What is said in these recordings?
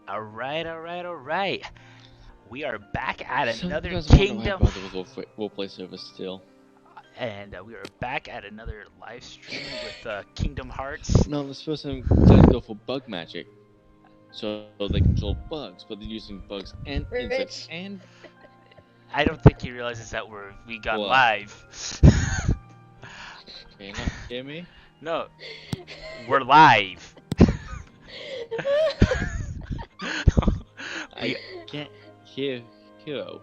All right. We are back at Some of you another guys wonder why Kingdom, brother will play server still. and we are back at another live stream with Kingdom Hearts. No, this person decided to go for bug magic. So they control bugs, but they're using bugs and insects Rich. and I don't think he realizes that we got What? live. can you not hear me? No, we're live. I can't hear Hero.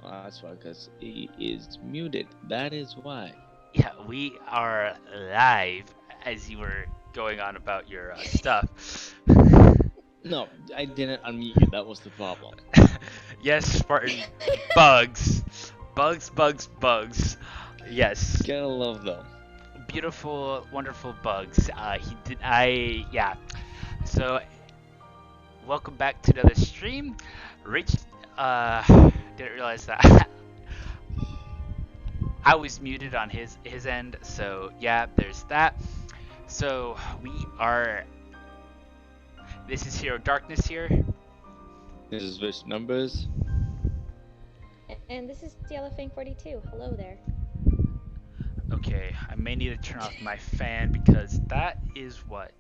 Oh, that's why, because he is muted. That is why. Yeah, we are live as you were going on about your stuff. No, I didn't unmute you. That was the problem. Yes, Spartan. Bugs. Bugs. Yes. Gotta love them. Beautiful, wonderful bugs. Yeah. So, welcome back to another stream. Rich, didn't realize that I was muted on his end. So yeah, there's that. So this is Hero Darkness here. This is Rich Numbers. And this is Yellowfang42. Hello there. Okay, I may need to turn off my fan because that is what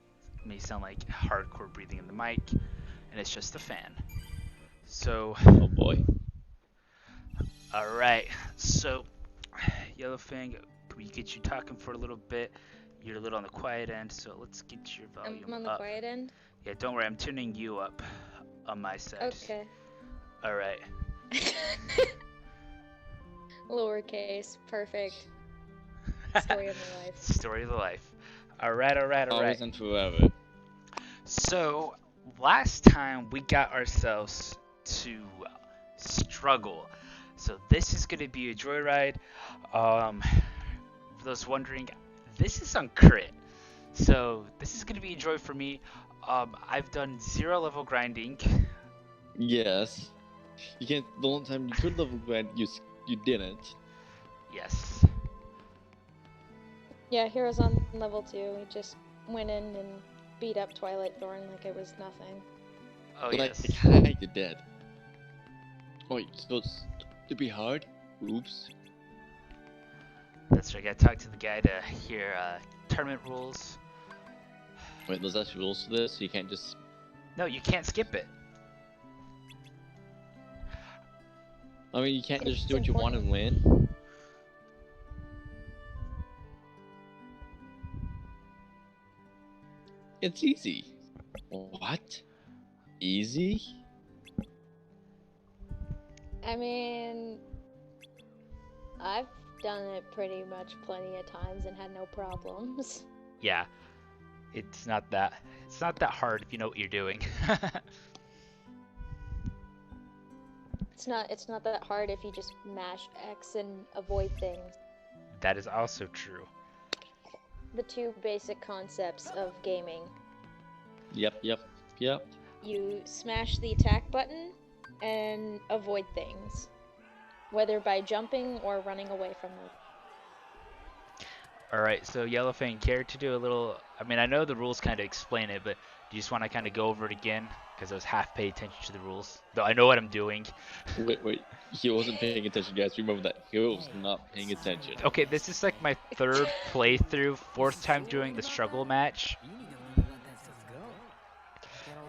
may sound like hardcore breathing in the mic, and it's just the fan. So, Oh boy. alright, so Yellowfang, can we get you talking for a little bit? You're a little on the quiet end, so let's get your volume I'm on the up. quiet end. Yeah, don't worry, I'm tuning you up on my side. Okay. Alright. Lowercase. Perfect. Story of my life. Story of the life. Alright. Always and forever. So, last time we got ourselves to Struggle. So this is going to be a joyride. For those wondering, this is on crit. So this is going to be a joy for me. I've done 0 level grinding. Yes. You can't. The only time you could level grind, you didn't. Yes. Yeah, Hero's on level 2. He just went in and beat up Twilight Thorn like it was nothing. Oh, But yes. like you're dead. Oh, wait, so it's to be hard? Oops. That's right. I got to talk to the guy to hear tournament rules. Wait, there's actually rules to this, so you can't just. No, you can't skip it. I mean, you can't It's just do what you want and win. It's easy. What? Easy? I mean, I've done it pretty much plenty of times and had no problems. Yeah. It's not that hard if you know what you're doing. It's not that hard if you just mash X and avoid things. That is also true. The two basic concepts of gaming. Yep. You smash the attack button and avoid things, whether by jumping or running away from them. Alright, so Yellowfang, care to do a little... I mean, I know the rules kind of explain it, but do you just want to kind of go over it again? Because I was half paying attention to the rules. Though I know what I'm doing. Wait. He wasn't paying attention, guys. Remember that. He was not paying attention. Okay, this is like my 3rd playthrough, 4th time doing the struggle match.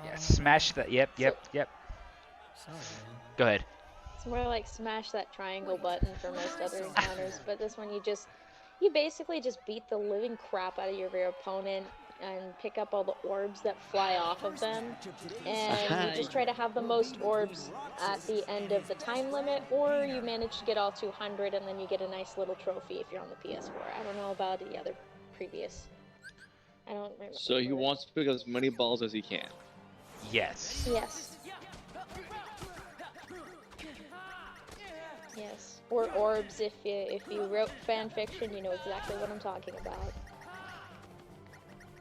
Yeah, smash that. Yep. Go ahead. It's more like smash that triangle button for most other encounters, but this one you basically just beat the living crap out of your opponent and pick up all the orbs that fly off of them, and you just try to have the most orbs at the end of the time limit, or you manage to get all 200 and then you get a nice little trophy if you're on the PS4. I don't know about the other previous. I don't remember. So he wants to pick up as many balls as he can. Yes. Yes, or orbs. If you wrote fan fiction, you know exactly what I'm talking about.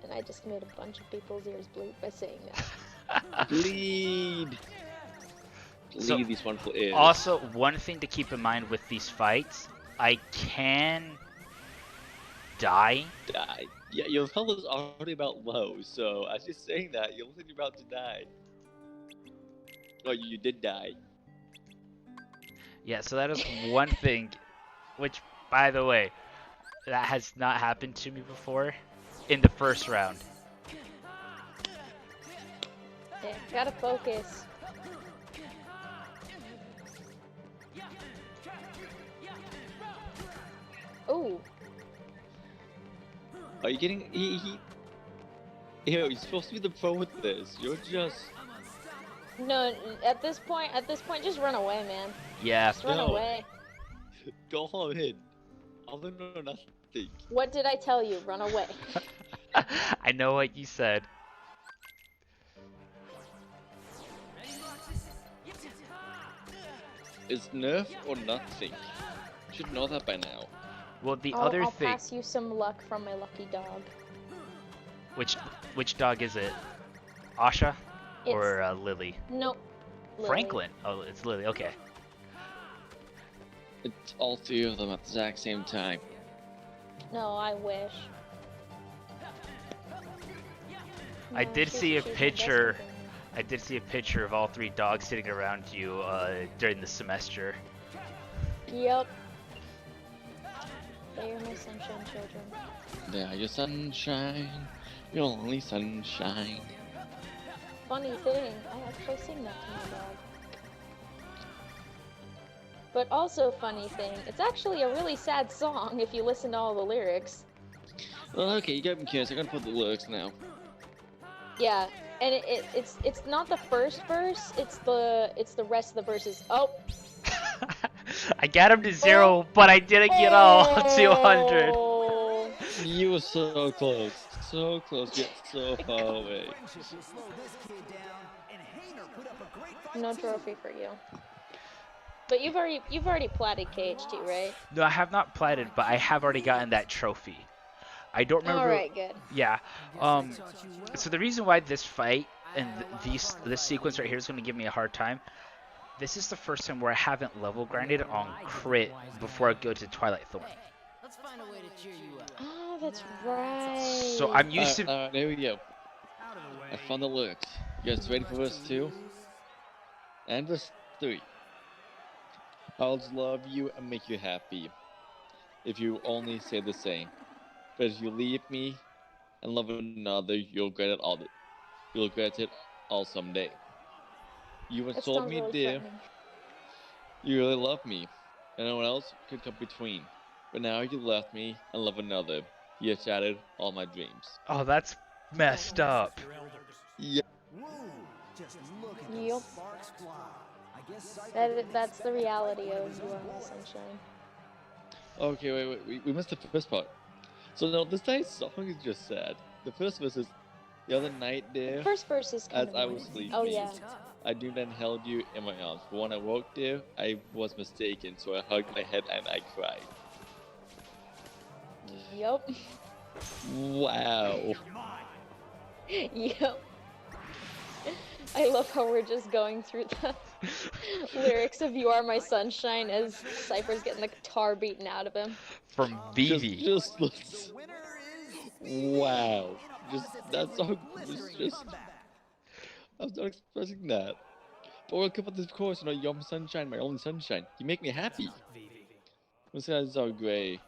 And I just made a bunch of people's ears bleed by saying that. Bleed So, these wonderful ears. Also, one thing to keep in mind with these fights, I can die. Yeah, your health is already about low, so as you're saying that, you're literally about to die. Oh, you did die. Yeah, so that is one thing, which, by the way, that has not happened to me before in the first round. Yeah, gotta focus. Oh, Are you getting? Yo, you're supposed to be the pro with this. You're just. no, at this point, just run away, man. Yeah. Just run No. away. Go all in. All in or nothing. What did I tell you? Run away. I know what you said. It's nerf or nothing. You should know that by now. Well, the I'll other thing, pass you some luck from my lucky dog. which dog is it? Asha It's or Lily? nope. Lily. Franklin. Oh, it's Lily. Okay. It's all three of them at the exact same time. No, I wish. I No, did she's- see a she's my best picture. friend. I did see a picture of all three dogs sitting around you during the semester. Yep. They are my sunshine children. They are your sunshine, your only sunshine. Funny thing, I actually sing that to my dog. But also funny thing, it's actually a really sad song if you listen to all the lyrics. Well, okay, you got me curious. I'm gonna put the lyrics now. Yeah, and it's not the first verse, it's the rest of the verses. Oh, I got him to 0, but I didn't get all 200. Oh. You were so close, yet so far away. No trophy for you. But you've already platted KH2, right? No, I have not platted, but I have already gotten that trophy. I don't remember. Alright, good. Yeah. So the reason why this fight and this sequence right here is going to give me a hard time. This is the first time where I haven't level grinded on crit before I go to Twilight Thorn. Oh, that's right. So I'm used to. There we go. I found the lyrics. You guys ready for verse 2? And verse 3. I'll love you and make you happy, if you only say the same. But if you leave me and love another, you'll regret it all. You'll regret it all someday. You once That told sounds me, really dear, threatening. you really love me, and no one else could come between. But now you left me and love another. You have shattered all my dreams. Oh, that's messed up. Yeah. Yep. That's the reality of You Are My Sunshine. Okay, wait. We missed the first part. So no, this nice song is just sad. The first verse is, the other night, dear, First verse is kind as of I annoying. was sleeping, Oh yeah. I knew and held you in my arms. But when I woke, dear, I was mistaken. So I hugged my head and I cried. Yup. Wow. Yup. I love how we're just going through the lyrics of You Are My Sunshine as Cypher's getting the guitar beaten out of him. From Vivi. Just looks. Wow. That song was just. I was not expecting that. But we'll come up with this chorus, You're my sunshine, my only sunshine. You make me happy. This guy's so gray.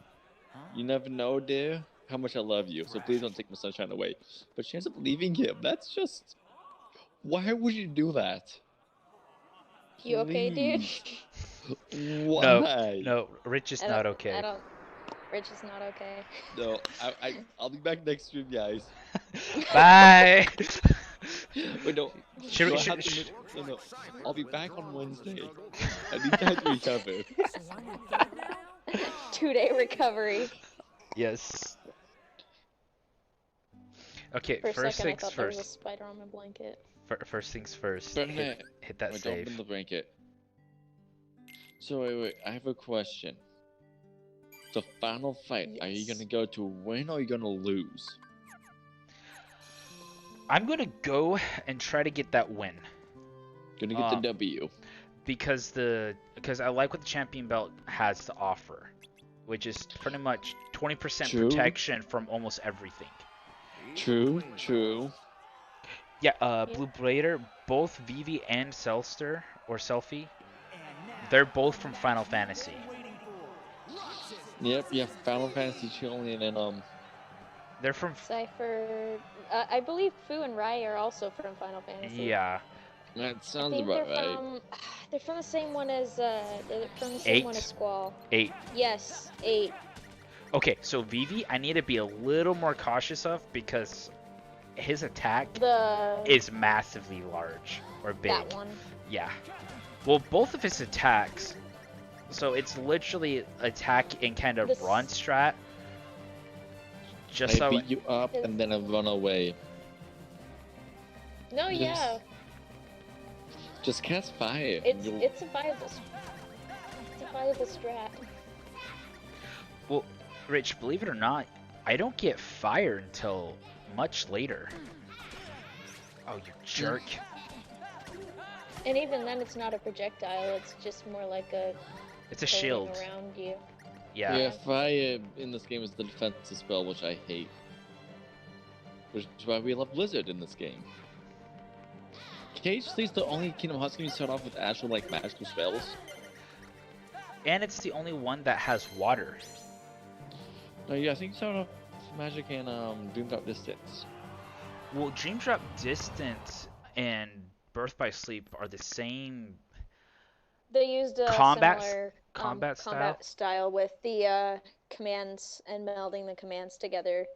You never know, dear, how much I love you, so please don't take my sunshine away. But chance of leaving him, that's just. Why would you do that? You okay, dude? Why? No, Rich is I not don't- okay. I don't. Rich is not okay. No, I'll be back next stream, guys. Bye. Wait, no. Should we- No, I should- have to admit- no. I'll be back on Wednesday. I need time to recover. 2-day recovery. Yes. Okay, For a first second, I things thought there was a first. spider on my blanket. First things first. Bernard, Hit that Wait, don't save. open the blanket. So wait, I have a question. The final fight, are you Yes. gonna go to win or are you gonna lose? I'm gonna go and try to get that win Gonna get the W. because I like what the champion belt has to offer, which is pretty much 20% True. protection from almost everything. True, true. Yeah, Yeah. Blue Blader, both Vivi and Selster, or Selfie, they're both from Final Fantasy. Yep, yeah, Final Fantasy Chilling and then They're from, Cypher. I believe Fu and Rai are also from Final Fantasy. yeah, that I sounds think about they're right. from. They're from the same one as. They're from the same 8? one as Squall. 8. Yes, 8. Okay, so Vivi, I need to be a little more cautious of because his attack The is massively large or big. that one. Yeah. Well, both of his attacks, so it's literally attack and kind of This- run strat. Just I so beat you up and then I run away. No, Yes. yeah, Just cast fire. and it's you'll- it's a viable. It's a viable strat. well, Rich, believe it or not, I don't get fire until much later. Oh, you jerk. And even then, it's not a projectile. It's just more like a It's a coating shield. around you. Yeah. Yeah, fire in this game is the defensive spell, which I hate. Which is why we love Blizzard in this game. Cage Fleet's the only Kingdom Hearts game you start off with actual like magical spells. And it's the only one that has water. No, yeah, I think you start off with Magic and Dream Drop Distance. Well, Dream Drop Distance and Birth by Sleep are the same. They used a Combat- similar combat combat style with the commands and melding the commands together.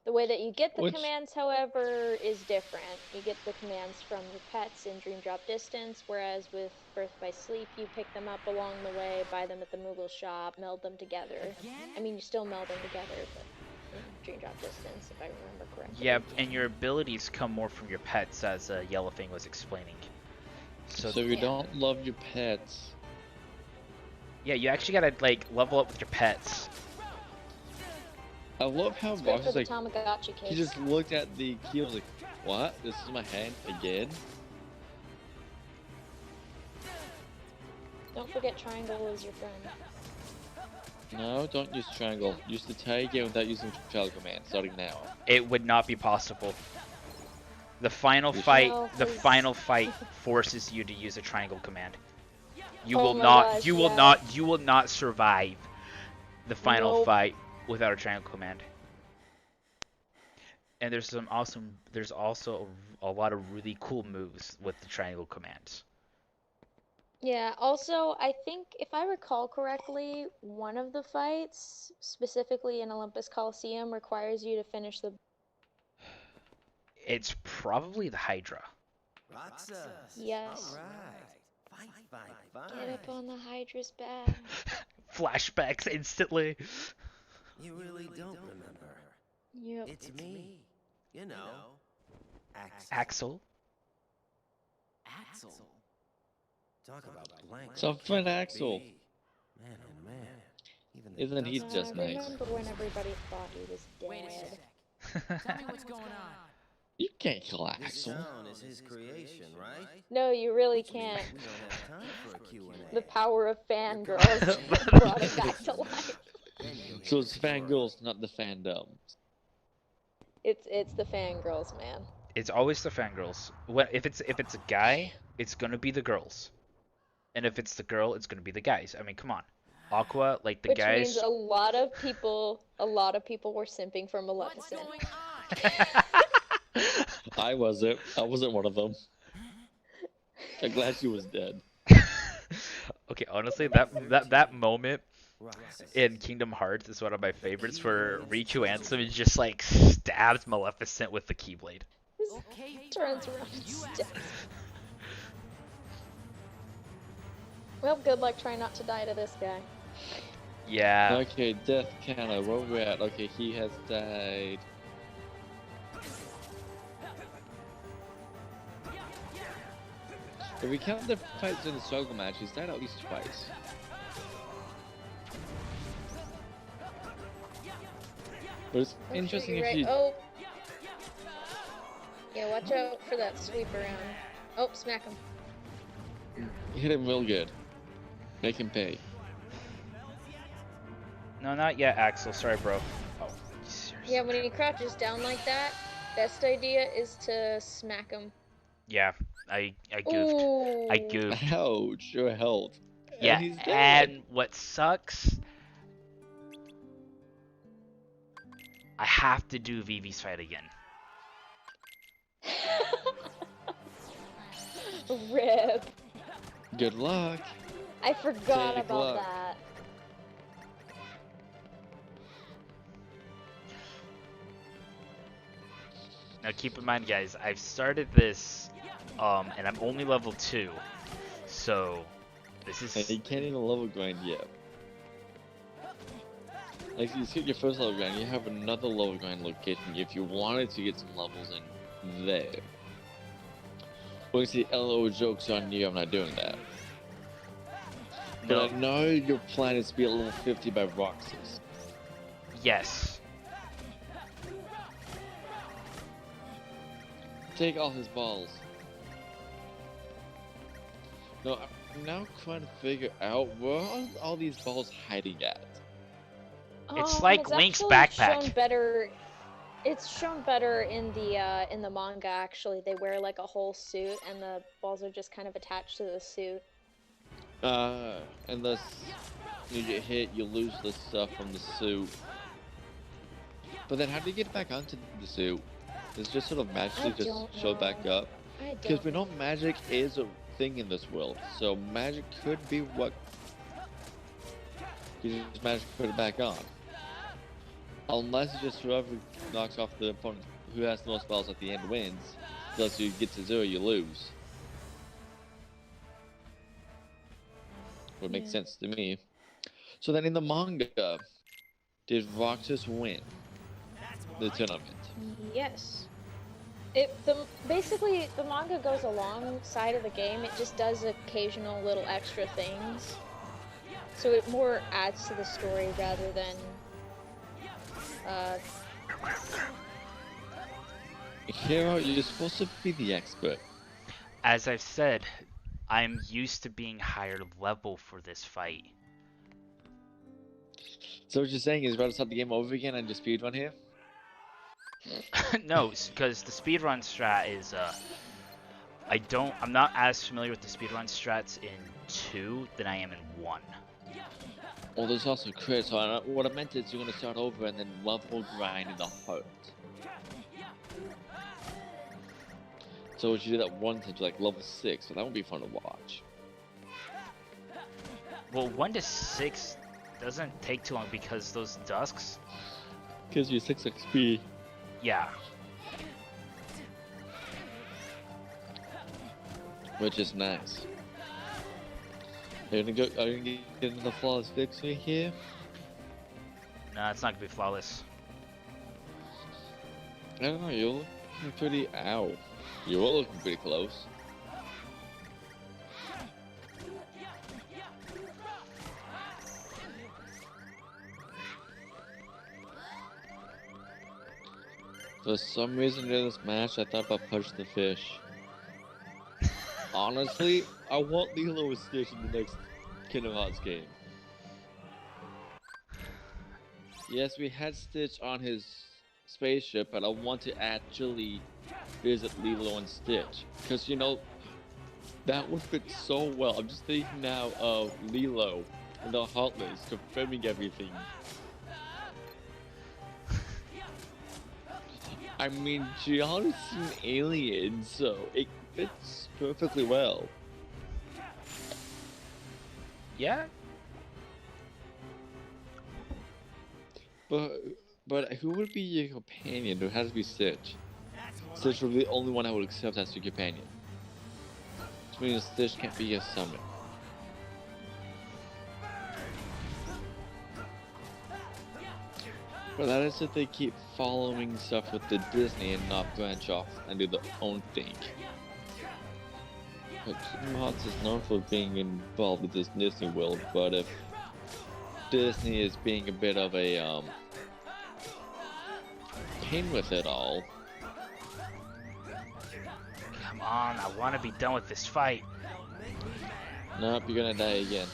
The way that you get the Which- commands, however, is different. You get the commands from your pets in Dream Drop Distance, whereas with Birth by Sleep, you pick them up along the way, buy them at the Moogle shop, meld them together. I mean, you still meld them together, but in Dream Drop Distance, if I remember correctly. Yeah, and your abilities come more from your pets, as Yellowfang was explaining. So if you Yeah. don't love your pets, Yeah, you actually gotta like level up with your pets. I love how It's great Vox for is the like, Tamagotchi he case. just looked at the key and was like, what? This is my hand again? Don't forget Triangle is your friend. No, don't use triangle. Use the tag game without using trial command, starting now. It would not be possible. The final You fight, No, the 'cause- final fight forces you to use a triangle command. You Oh will my not, gosh, you will yeah. not, you will not survive the final Nope. fight without a triangle command. And there's also a lot of really cool moves with the triangle commands. Yeah, also, I think if I recall correctly, one of the fights, specifically in Olympus Coliseum, requires you to finish the. It's probably the Hydra. Yes. Fine, fine, fine. Get up on the Hydra's back. Flashbacks instantly. You really don't remember. Yep. It's me. You know. Axel. Axel. Talk about blank. So friend Axel. Man, oh man. Even the Isn't he dust just I nice? remember when everybody thought he was dead. Wait a sec. Tell me what's going on. You can't kill This Axel. town is his creation, right? No, you really Which means can't. We don't have time for a Q&A. The power of fangirls brought it back to life. Then you'll So hear it's the story. fangirls, not the fandom. It's the fangirls, man. It's always the fangirls. If it's a guy, it's gonna be the girls, and if it's the girl, it's gonna be the guys. I mean, come on, Aqua, like the Which guys. means a lot of people were simping for What's Maleficent. going on? I wasn't one of them. I'm glad she was dead. Okay, honestly, that moment Roxas. in Kingdom Hearts is one of my favorites, where Riku Ansem just like stabs Maleficent with the Keyblade. Okay, Turns fine. around and You stabs. asked. Well, good luck trying not to die to this guy. Yeah. Okay, Death Counter, where we're at. Okay, he has died. If we count the fights in the struggle match, he's died at least twice. But it's Oh, interesting shoot, if you're you... right. Oh. Yeah, watch out for that sweep around. Oh, smack him. hit him real good. Make him pay. No, not yet, Axel. Sorry, bro. Oh, seriously. Yeah, when he crouches down like that, best idea is to smack him. Yeah, I goofed. Ooh. I goofed. Ouch, your health. Yeah, And he's dead. and what sucks, I have to do Vivi's fight again. Rip. Good luck. I forgot Take about luck. that. Now keep in mind, guys, I've started this, and I'm only level 2, so this And is you can't even level grind yet. Like, you skip your first level grind, you have another level grind location if you wanted to get some levels in there. Well, you see, LO jokes on you, I'm not doing that. But no. I know your plan is to be at level 50 by Roxas. Yes. Take all his balls. No, I'm now trying to figure out where are all these balls hiding at. It's like It's Link's actually backpack. Shown better. It's shown better in the manga. Actually, they wear like a whole suit, and the balls are just kind of attached to the suit. Unless you get hit, you lose the stuff from the suit. But then how do you get back onto the suit? It's just sort of magically I just don't show know. back up? I Because don't. we know magic is a thing in this world, so magic could be what... You just magic put it back on. Unless it's just whoever knocks off the opponent who has the most spells at the end wins. Unless you get to 0, you lose. Would make Yeah. sense to me. So then in the manga, did Roxas win the tournament? Yes. Basically the manga goes alongside of the game. It just does occasional little extra things, so it more adds to the story rather than. Hero, you're supposed to be the expert. As I've said, I'm used to being higher level for this fight. So what you're saying is, rather start the game over again and just speedrun here? No, because the speedrun strat is I'm not as familiar with the speedrun strats in 2 than I am in 1. Well, there's also crit, so what I meant is you're gonna start over and then level grind in the heart. So what you do that one time to like level 6, so that would be fun to watch. Well, 1 to 6 doesn't take too long because those dusks, Gives you 6 XP. yeah. Which is nice. Are you gonna get into the flawless victory here? No, it's not gonna be flawless. I don't know, you're looking pretty... Ow. You were looking pretty close. For some reason in this match, I thought about Punch the Fish. Honestly, I want Lilo and Stitch in the next Kingdom Hearts game. Yes, we had Stitch on his spaceship, but I want to actually visit Lilo and Stitch. Because, you know, that would fit so well. I'm just thinking now of Lilo and the Heartless confirming everything. I mean, Gianna's an alien, so it fits perfectly well. Yeah? But who would be your companion? It has to be Stitch. Stitch would be the only one I would accept as your companion. Which means Stitch can't be your summon. But that is if they keep following stuff with the Disney and not branch off and do their own thing. But Kingdom Hearts is known for being involved with this Disney world, but if Disney is being a bit of a pain with it all, Come on, I want to be done with this fight. nope, you're gonna die again.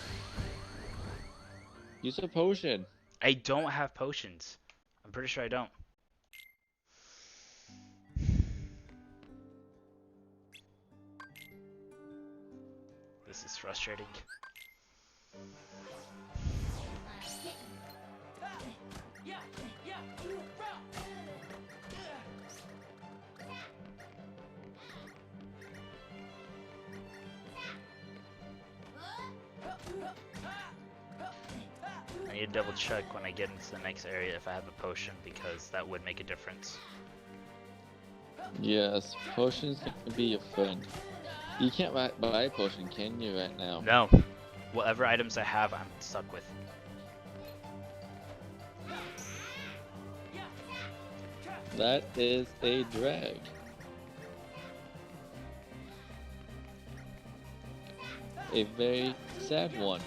Use a potion. I don't have potions. I'm pretty sure I don't. this is frustrating. I need to double check when I get into the next area if I have a potion, because that would make a difference. Yes, potions can be your friend. You can't buy a potion, can you, right now? No. Whatever items I have, I'm stuck with. That is a drag. A very sad one.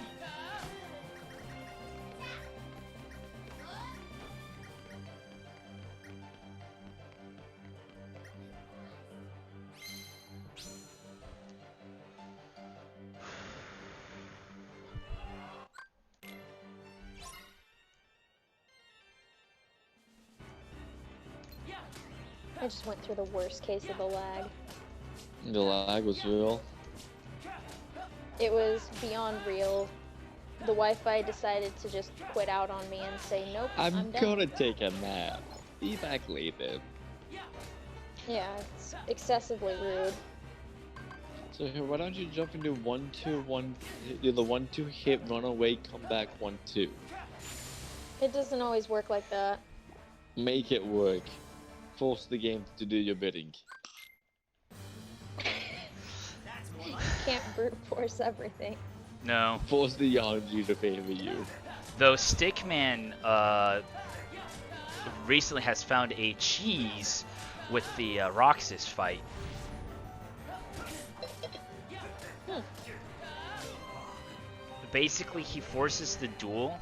I just went through the worst case of the lag. The lag was real. It was beyond real. The Wi-Fi decided to just quit out on me and say, nope, I'm I'm done. gonna take a nap. Be back later. Yeah, it's excessively rude. So here, why don't you jump into 1-2-1? Do the 1-2 hit, run away, come back 1-2. It doesn't always work like that. Make it work. Force the game to do your bidding. Can't brute force everything. No. Force the Yonju to favor you. Though Stickman recently has found a cheese with the Roxas fight. Basically, he forces the duel,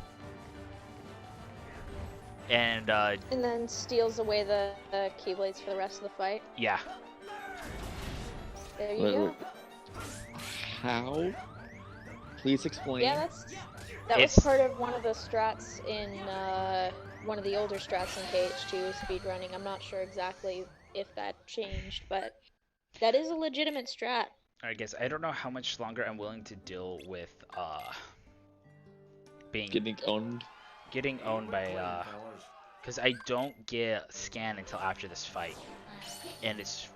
and And then steals away the Keyblades for the rest of the fight. yeah, There you Wait, go. wait. How? Please explain. Yeah, that was It's- part of one of the strats in one of the older strats in KH2 speedrunning. I'm not sure exactly if that changed, but that is a legitimate strat. I guess I don't know how much longer I'm willing to deal with being Getting owned. by because I don't get scanned until after this fight, and it's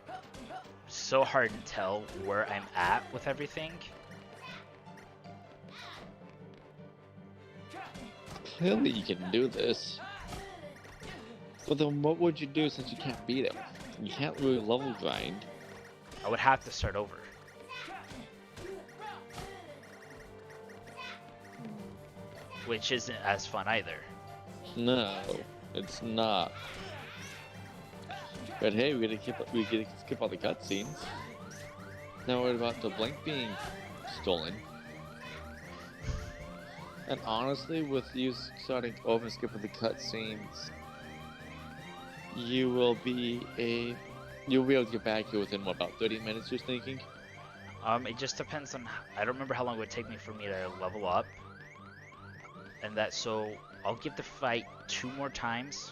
so hard to tell where I'm at with everything. Clearly you can do this. But then what would you do since you can't beat him? You can't really level grind. I would have to start over. Which isn't as fun either. No, it's not. But hey, we gotta skip all the cutscenes. Now what about the blink being stolen? And honestly, with you starting over and skipping the cutscenes, you'll be able to get back here within what, about 30 minutes, you're thinking? It just depends on. I don't remember how long it would take me for me to level up. And that, so I'll give the fight 2 more times.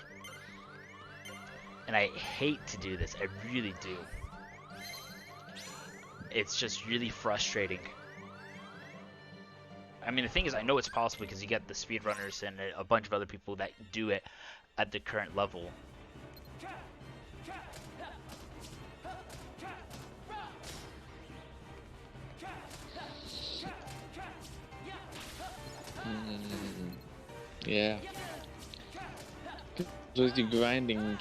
And I hate to do this, I really do. It's just really frustrating. I mean, the thing is, I know it's possible because you get the speedrunners and a bunch of other people that do it at the current level. Yeah. So with your grinding,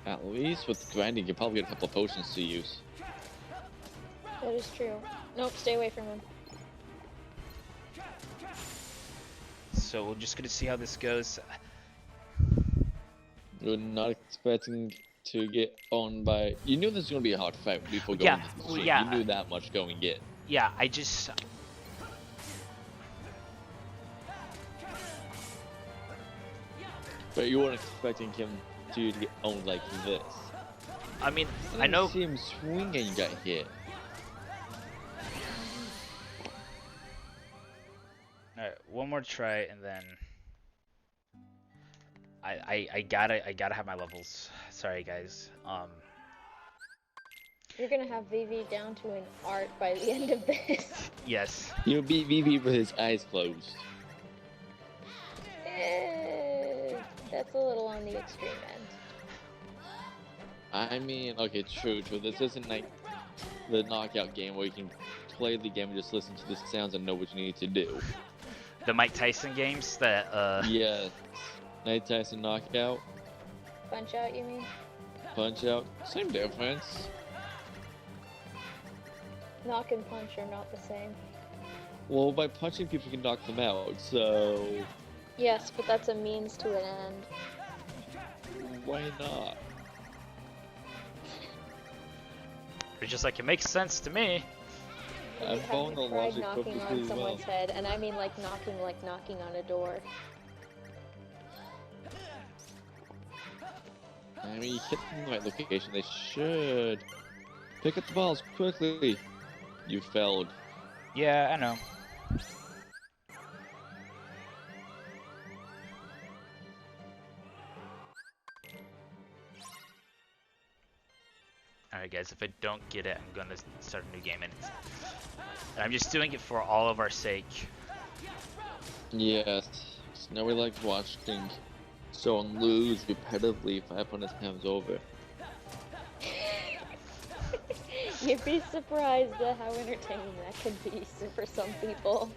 at least with grinding, you probably get a couple of potions to use. That is true. Nope, stay away from him. So we're just gonna see how this goes. You're not expecting to get owned by. You knew this was gonna be a hard fight before going Yeah, into the well, stream. yeah. You knew that much going in. Yeah, I just. But you weren't expecting him to get owned like this. I mean, You I know. didn't see him swing and you got hit. Alright, one more try and then I gotta have my levels. Sorry guys. You're gonna have Vivi down to an art by the end of this. Yes. He'll beat Vivi with his eyes closed. That's a little on the extreme end. I mean, okay, true. This isn't like the knockout game where you can play the game and just listen to the sounds and know what you need to do. The Mike Tyson games that Yes. Night Tyson knockout, Punch Out, you mean? punch out, same difference. Knock and punch are not the same. Well, by punching people, you can knock them out. So Yes, but that's a means to an end. why not? it's just like it makes sense to me. Have I'm you following the tried logic knocking perfectly on someone's well. head? And I mean like knocking on a door. I mean, you hit them in the right location. They should pick up the balls quickly. You failed. Yeah, I know. Alright guys, if I don't get it, I'm gonna start a new game, and I'm just doing it for all of our sake. Yes. So now we like watching someone lose repetitively 500 times over. You'd be surprised at how entertaining that could be for some people.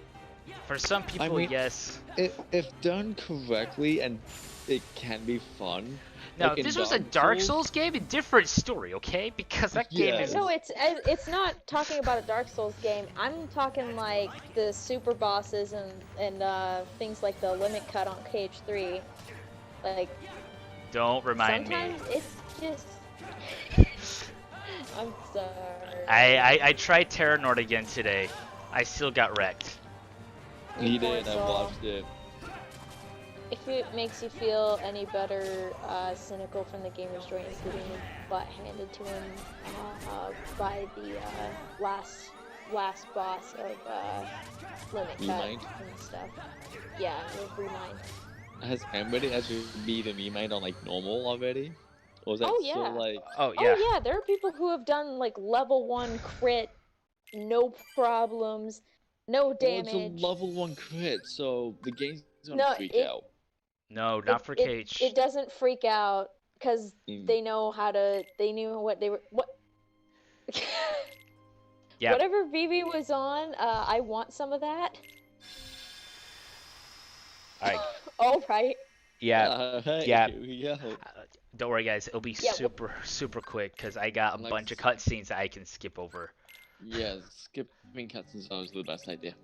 For some people, mean- yes. If done correctly, and it can be fun. No, like if in this was a Dark Souls- Souls game, a different story, okay? Because that game Yeah. is... No, it's not talking about a Dark Souls game. I'm talking like the super bosses and things like the limit cut on KH3. Like Don't remind me. sometimes it's just. I'm sorry. I tried Terra Nord again today. I still got wrecked. He Poor did, I soul. watched it. If it makes you feel any better, Cynical from the Gamer's Joint is getting his butt handed to him by the last boss of Limit Cut Remind? and stuff. Yeah, with Remind. Has anybody actually beat a Mimind on like normal already? Or was that Oh, still yeah. like Oh, yeah. Oh yeah, there are people who have done like level 1 crit, no problems, no Well, damage. it's a level 1 crit, so the game's gonna No, freak it- out. No, not for Cage. It doesn't freak out because Mm. they know how to. They knew what they were. What? Yeah. Whatever Vivi was on, I want some of that. Alright, All right. yeah. Hey, yeah. here we go. Don't worry, guys. It'll be Yeah, super quick because I got a Like- bunch of cutscenes that I can skip over. Yeah, skipping cutscenes is always the best idea.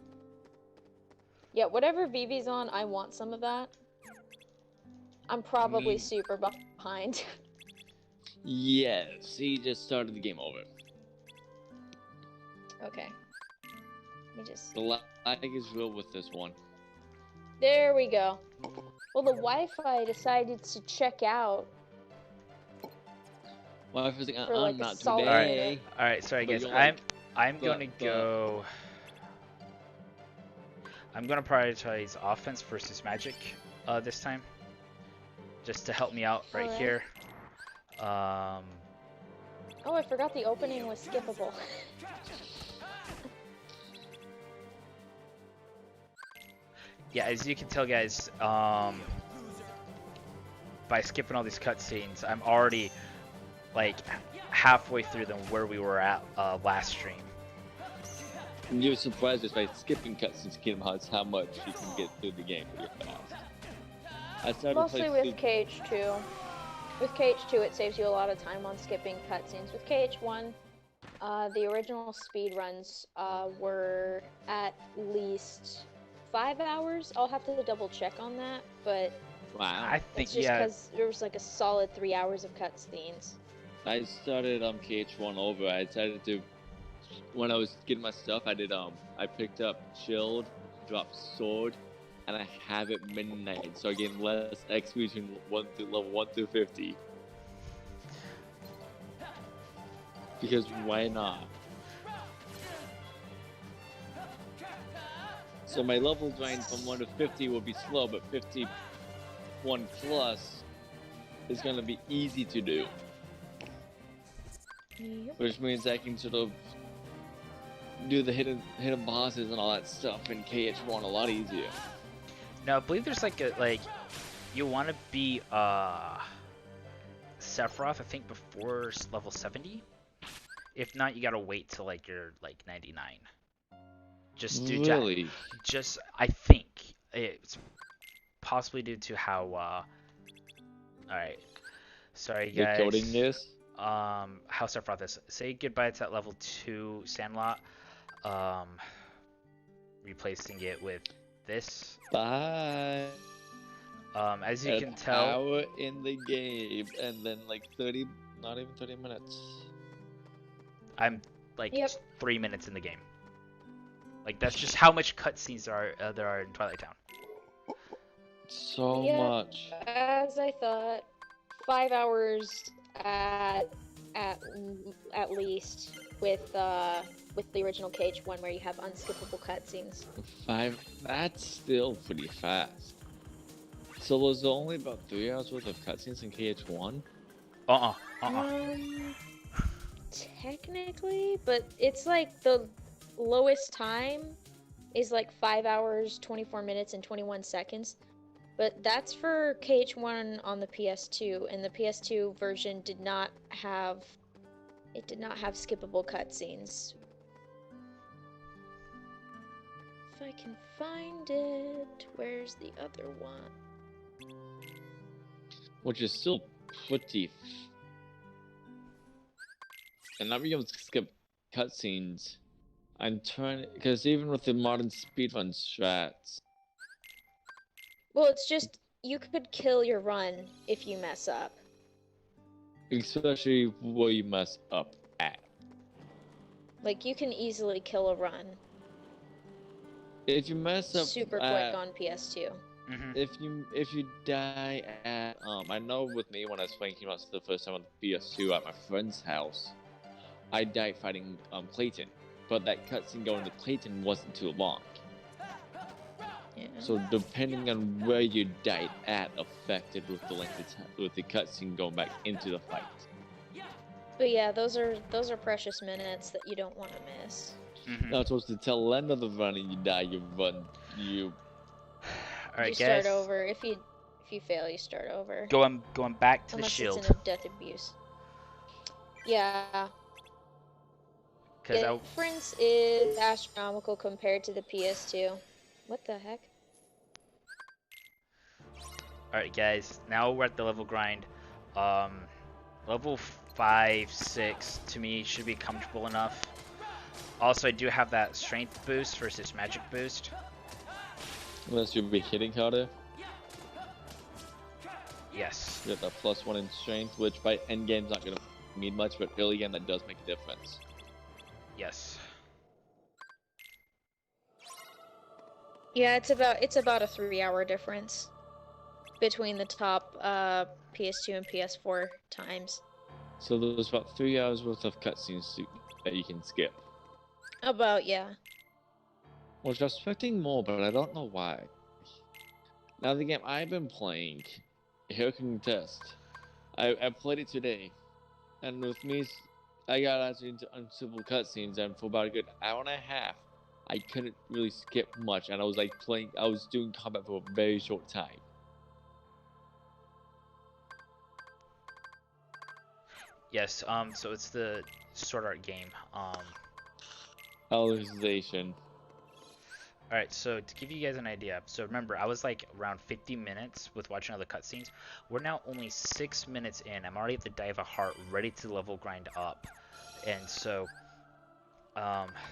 Yeah, whatever Vivi's on, I want some of that. I'm probably Me- super behind. Yes, he just started the game over. Okay. Let me just. The lag is real with this one. There we go. Well, the Wi-Fi decided to check out. Well, I was like, For, like, a not solid today. minute. Alright, sorry But guys. you're like, I'm but- gonna go. I'm gonna prioritize offense versus magic this time, just to help me out right Alright. here. Oh, I forgot the opening was skippable. Yeah, as you can tell, guys, by skipping all these cutscenes, I'm already like halfway through them where we were at last stream. And you're surprised just by skipping cutscenes Kingdom Hearts how much you can get through the game pretty fast. I started Mostly to with KH2. With KH2, it saves you a lot of time on skipping cutscenes. With KH1, the original speed runs were at least 5 hours. I'll have to double check on that, but Wow. I think it's just yeah. because there was like a solid 3 hours of cutscenes. I started KH1 over. I decided to, when I was getting my stuff, I picked up Shield, dropped Sword, and I have it midnight, so I gain less XP between level 1 through 50. Because why not? So my level grind from 1 to 50 will be slow, but 51 plus is gonna be easy to do. Yep. which means I can sort of do the hidden bosses and all that stuff in KH1 a lot easier. Now I believe there's like you want to be Sephiroth, I think before level 70. If not, you gotta wait till like you're like 99. Just due to Really? just I think it's possibly due to how alright. Sorry The guys. coding is? How Sephiroth is. Say goodbye to that level 2 Sandlot. Replacing it with this. Bye. As you An can tell, hour in the game, and then like 30, not even 30 minutes. I'm like Yep. 3 minutes in the game. Like that's just how much cutscenes there are in Twilight Town. So Yeah. much. As I thought, 5 hours at least with the original KH1 where you have unskippable cutscenes. 5, that's still pretty fast. So there's only about 3 hours worth of cutscenes in KH1? Technically, but it's like the lowest time is like 5 hours, 24 minutes, and 21 seconds. But that's for KH1 on the PS2, and the PS2 version did not have skippable cutscenes. If I can find it, where's the other one? Which is still pretty. And not being able to skip cutscenes, because even with the modern speedrun strats, Well, it's just you could kill your run if you mess up. especially where you mess up at. Like you can easily kill a run If you mess up super at, quick on PS2. if you die at I know with me when I was playing Kingdom Hearts the first time on the PS2 at my friend's house, I died fighting Clayton, but that cutscene going to Clayton wasn't too long. Yeah. So depending on where you died at affected with the length of time, with the cutscene going back into the fight. But yeah, those are precious minutes that you don't want to miss. Now towards the tail end of the run and you die, you run You Alright start guys, over. If you fail, you start over. going back to the Unless shield. it's in a death abuse. Yeah. Because The difference is astronomical compared to the PS2. What the heck? Alright guys, now we're at the level grind. Level 5, 6 to me should be comfortable enough. Also, I do have that strength boost versus magic boost. unless you'll be hitting harder. Yes. You get that +1 in strength, which by end game's not gonna mean much, but early game that does make a difference. Yes. Yeah, it's about a 3-hour difference between the top PS2 and PS4 times. So there's about 3 hours worth of cutscenes that you can skip. About, yeah. Which I was expecting more, but I don't know why. Now the game I've been playing, here can test. I played it today, and with me, I got actually into unskippable cutscenes, and for about a good hour and a half, I couldn't really skip much, and I was doing combat for a very short time. Yes, so it's the Sword Art game. Alicization. Alright, so to give you guys an idea, so remember, I was like around 50 minutes with watching all the cutscenes. We're now only 6 minutes in. I'm already at the Dive of Heart, ready to level grind up. And so,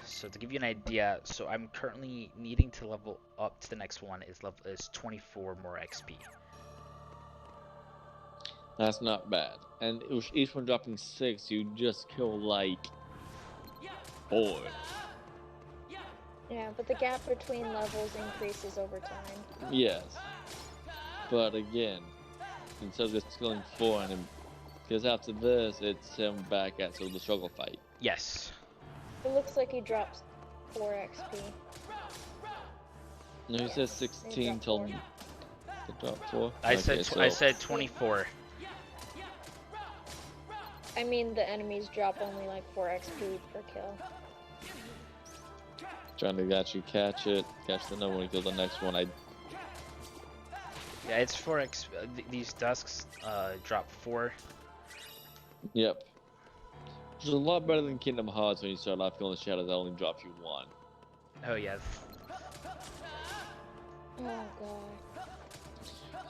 so to give you an idea, so I'm currently needing to level up to the next one is 24 more XP. That's not bad. And with each one dropping 6, you just kill like 4. Yeah, but the gap between levels increases over time. Yes. But again, instead of just killing 4 and because after this, it's him back at sort of the struggle fight. Yes. It looks like he drops 4 XP. No, he says 16 dropped till 4. to drop 4. I Okay, said 24. I mean, the enemies drop only like 4 XP per kill. Trying to actually catch it, catch the number one, kill the next one. Yeah, it's 4x. These dusks drop 4. Yep. Which is a lot better than Kingdom Hearts when you start off killing the shadows that only drop you 1. Oh yeah. Oh god.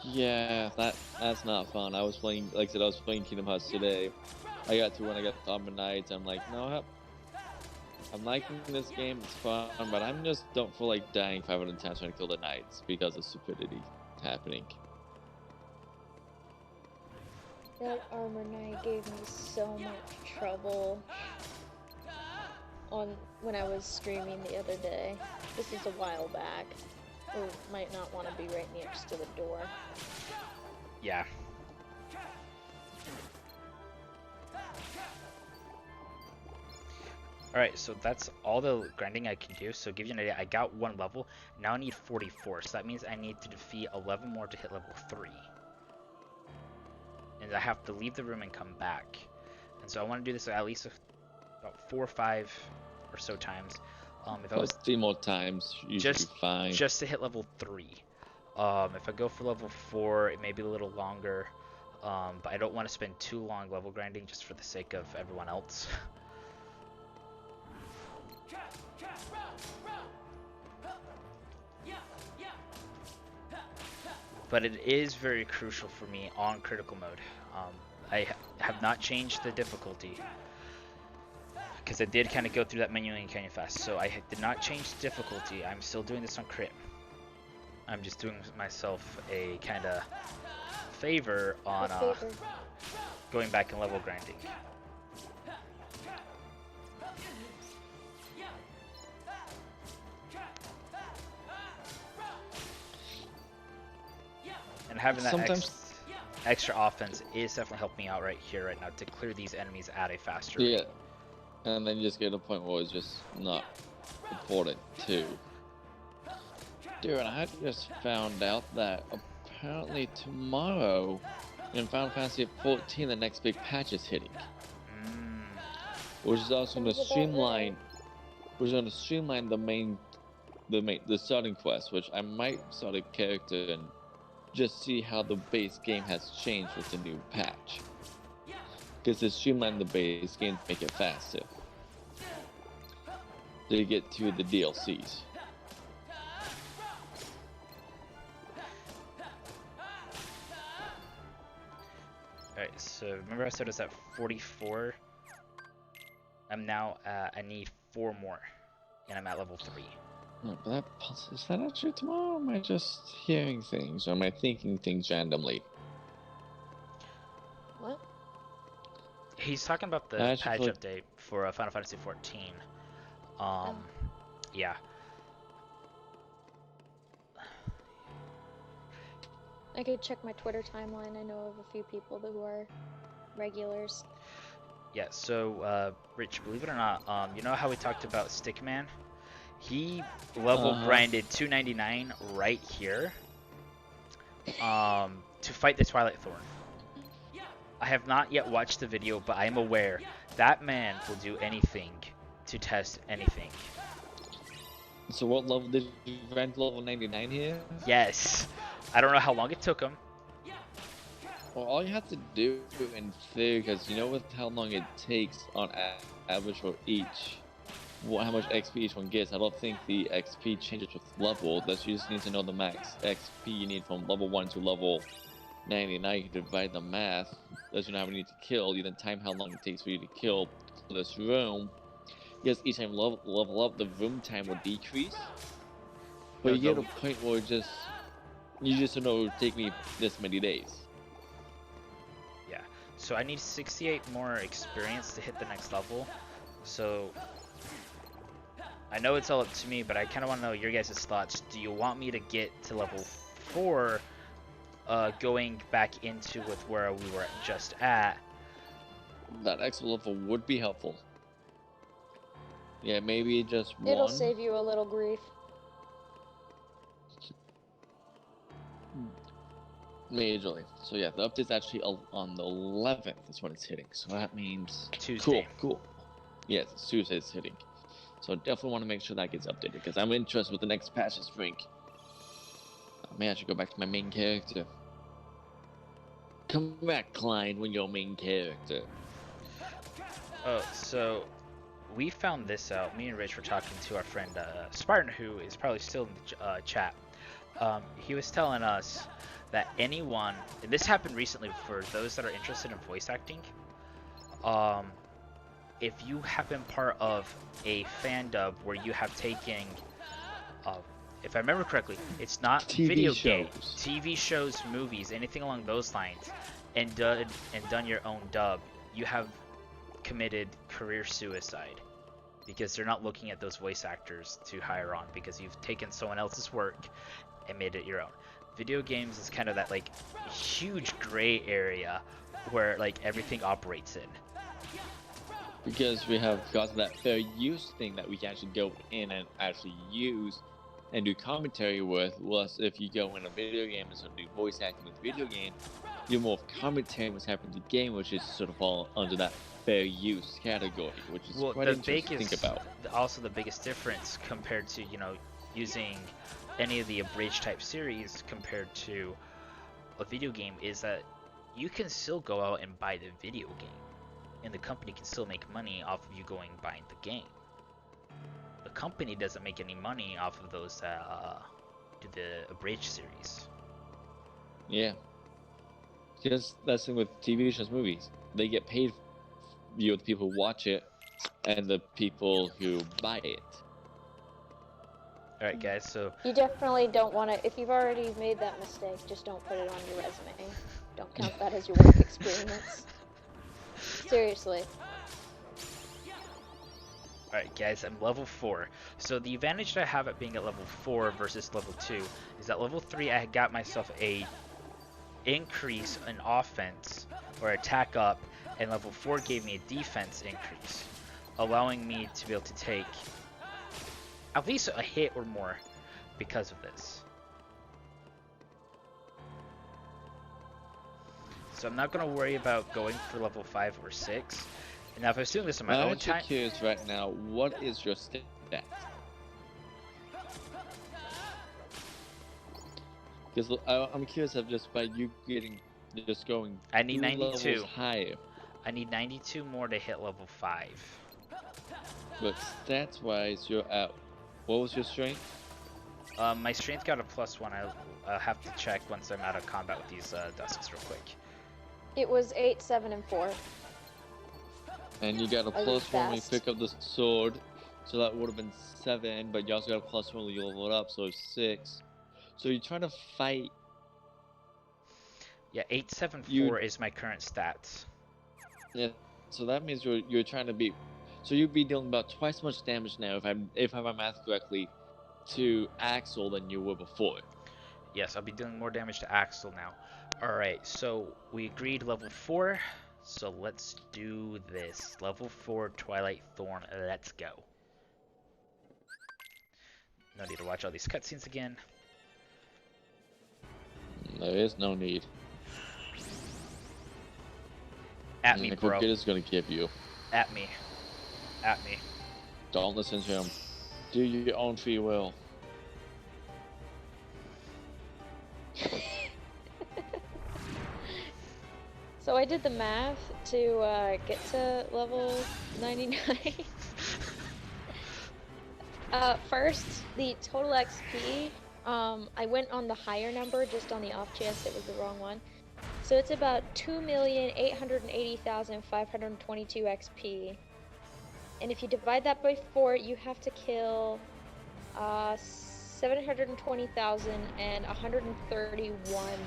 Yeah, that's not fun. I was playing, like I said, I was playing Kingdom Hearts today. I got to when I got to Armor Knights, I'm like, no, I'm liking this game, it's fun, but I'm just don't feel like dying 500 times trying to kill the Knights because of stupidity happening. That Armor Knight gave me so much trouble when I was streaming the other day. This was a while back. Or might not want to be right next to the door. Yeah. Alright, so that's all the grinding I can do. So to give you an idea, I got 1 level. Now I need 44. So that means I need to defeat 11 more to hit level 3. And I have to leave the room and come back. And so I want to do this at least about 4 or 5 or so times. If I was 3 more times, you should be fine. just to hit level 3. If I go for level 4, it may be a little longer. But I don't want to spend too long level grinding just for the sake of everyone else. But it is very crucial for me on critical mode. I have not changed the difficulty because I did kind of go through that menu in Canyon Fast. So I did not change the difficulty. I'm still doing this on crit. I'm just doing myself a kind of favor on going back and level grinding. And having that extra offense is definitely helping me out right here, right now, to clear these enemies at a faster rate. Yeah, and then you just get to a point where it's just not important too. Dude, I just found out that apparently tomorrow in Final Fantasy XIV the next big patch is hitting. Which is also going to streamline the starting quest, which I might start a character and just see how the base game has changed with the new patch. Because to streamline the base game to make it faster. To get to the DLCs. Alright, so remember I said it's at 44? I'm now, I need 4 more. And I'm at level 3. No, but is that actually tomorrow? Or am I just hearing things? Or am I thinking things randomly? What? He's talking about the patch update for Final Fantasy XIV. Yeah. I could check my Twitter timeline. I know of a few people who are regulars. Yeah, so, Rich, believe it or not, you know how we talked about Stickman? He level grinded 299 right here to fight the Twilight Thorn. I have not yet watched the video, but I am aware that man will do anything to test anything. So what level did you grind to level 99 here? Yes. I don't know how long it took him. Well, all you have to do in theory, because you know with how long it takes on average for each, how much XP each one gets, I don't think the XP changes with level. That you just need to know the max XP you need from level 1 to level 99. You can divide the math. Lets you know how many you need to kill. You then time how long it takes for you to kill this room. Yes, each time level up, the room time will decrease. But you get a point where you just know it will take me this many days. Yeah. So I need 68 more experience to hit the next level. So I know it's all up to me, but I kind of want to know your guys' thoughts. Do you want me to get to level 4, going back into with where we were just at? That extra level would be helpful. Yeah, maybe just one. It'll save you a little grief. Majorly. So yeah, the update's actually on the 11th is when it's hitting. So that means Tuesday. Cool. Yes, it's Tuesday it's hitting. So definitely want to make sure that gets updated because I'm interested with the next patch is Frank. Oh, man, I should go back to my main character. Come back, Klein, when you're main character. Oh, so we found this out. Me and Rich were talking to our friend Spartan, who is probably still in the chat. He was telling us that anyone, and this happened recently for those that are interested in voice acting, if you have been part of a fan dub where you have taken, if I remember correctly, it's not TV video shows. games, TV shows, movies, anything along those lines, and done your own dub, you have committed career suicide because they're not looking at those voice actors to hire on because you've taken someone else's work and made it your own. Video games is kind of that like huge gray area where like everything operates in. Because we have got that fair use thing that we can actually go in and actually use and do commentary with. Plus, if you go in a video game and sort of do voice acting with video game, you do more of commentary what's happening in the game, which is sort of all under that fair use category, which is quite interesting to think about. Also the biggest difference compared to, you know, using any of the abridged type series compared to a video game is that you can still go out and buy the video game and the company can still make money off of you going buying the game. The company doesn't make any money off of those do the abridged series. Yeah. Because that's the thing with TV shows, movies. They get paid, the people who watch it and the people who buy it. Alright guys, so You definitely don't want to, if you've already made that mistake, just don't put it on your resume. Don't count that as your work experience. Seriously. alright guys, I'm level 4. So the advantage that I have at being at level 4 versus level 2 is that level 3 I got myself a increase in offense or attack up, and level 4 gave me a defense increase, allowing me to be able to take at least a hit or more because of this. So I'm not going to worry about going for level 5 or 6. And now if I was doing this on my own I'm time, curious right now, what is your stat? Because I'm curious of just by you just going I need 2 92. levels higher. I need 92 more to hit level 5. But stats wise, you're at, what was your strength? My strength got a +1. I'll have to check once I'm out of combat with these dusks real quick. It was 8, 7, and 4. And you got a I was +1 when you fast. pick up the sword, so that would have been 7. But you also got a +1 when you level it up, so it's 6. So you're trying to fight. Yeah, 874 You- is my current stats. Yeah. So that means you're trying to be. So you'd be dealing about twice as much damage now, if I have my math correctly, to Axel than you were before. Yes, I'll be doing more damage to Axel now. Alright, so we agreed level 4. So let's do this. Level 4 Twilight Thorn. Let's go. No need to watch all these cutscenes again. There is no need. At me, The bro. computer's gonna give you. At me. At me. Don't listen to him. Do your own free will. So I did the math to get to level 99. First, the total XP, I went on the higher number just on the off chance it was the wrong one. So it's about 2,880,522 XP. And if you divide that by 4, you have to kill 720,131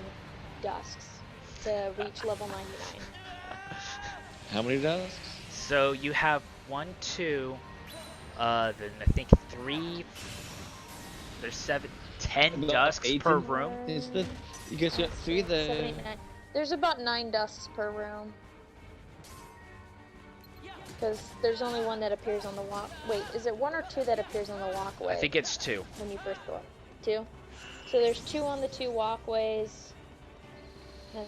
dusks to reach level 99. How many dusks? So you have 1, 2, then I think 3, there's 7, 10 No, dusks 18? per room. Is the you guys got 3 there? 7, 8, 9. There's about 9 dusks per room. Because there's only one that appears on the walk. Wait, is it 1 or 2 that appears on the walkway? I think it's 2. when you first go up. 2? So there's 2 on the 2 walkways. and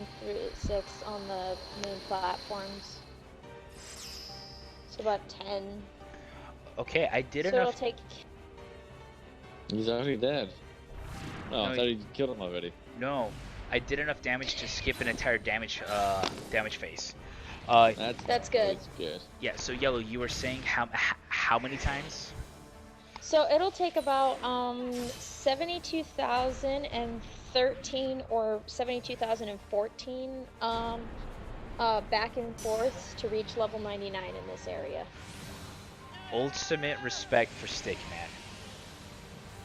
6 on the main platforms. So about 10. Okay, I did So it'll enough. take. He's already dead. Oh, No, I thought you killed him already. No, I did enough damage to skip an entire damage phase. That's good. That's good. Yeah. So Yellow, you were saying how many times? So it'll take about 72,013 or 72,014 back and forth to reach level 99 in this area. Ultimate respect for Stickman.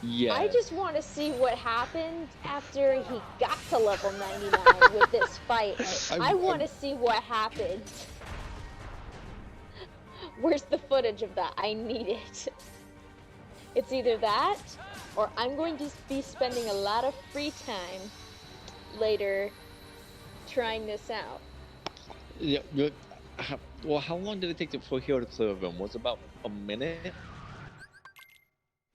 Yeah. I just want to see what happened after he got to level 99 with this fight. I want to see what happened. Where's the footage of that? I need it. It's either that, or I'm going to be spending a lot of free time later trying this out. Yeah. Well, how long did it take for Hero to clear him? Was it about a minute?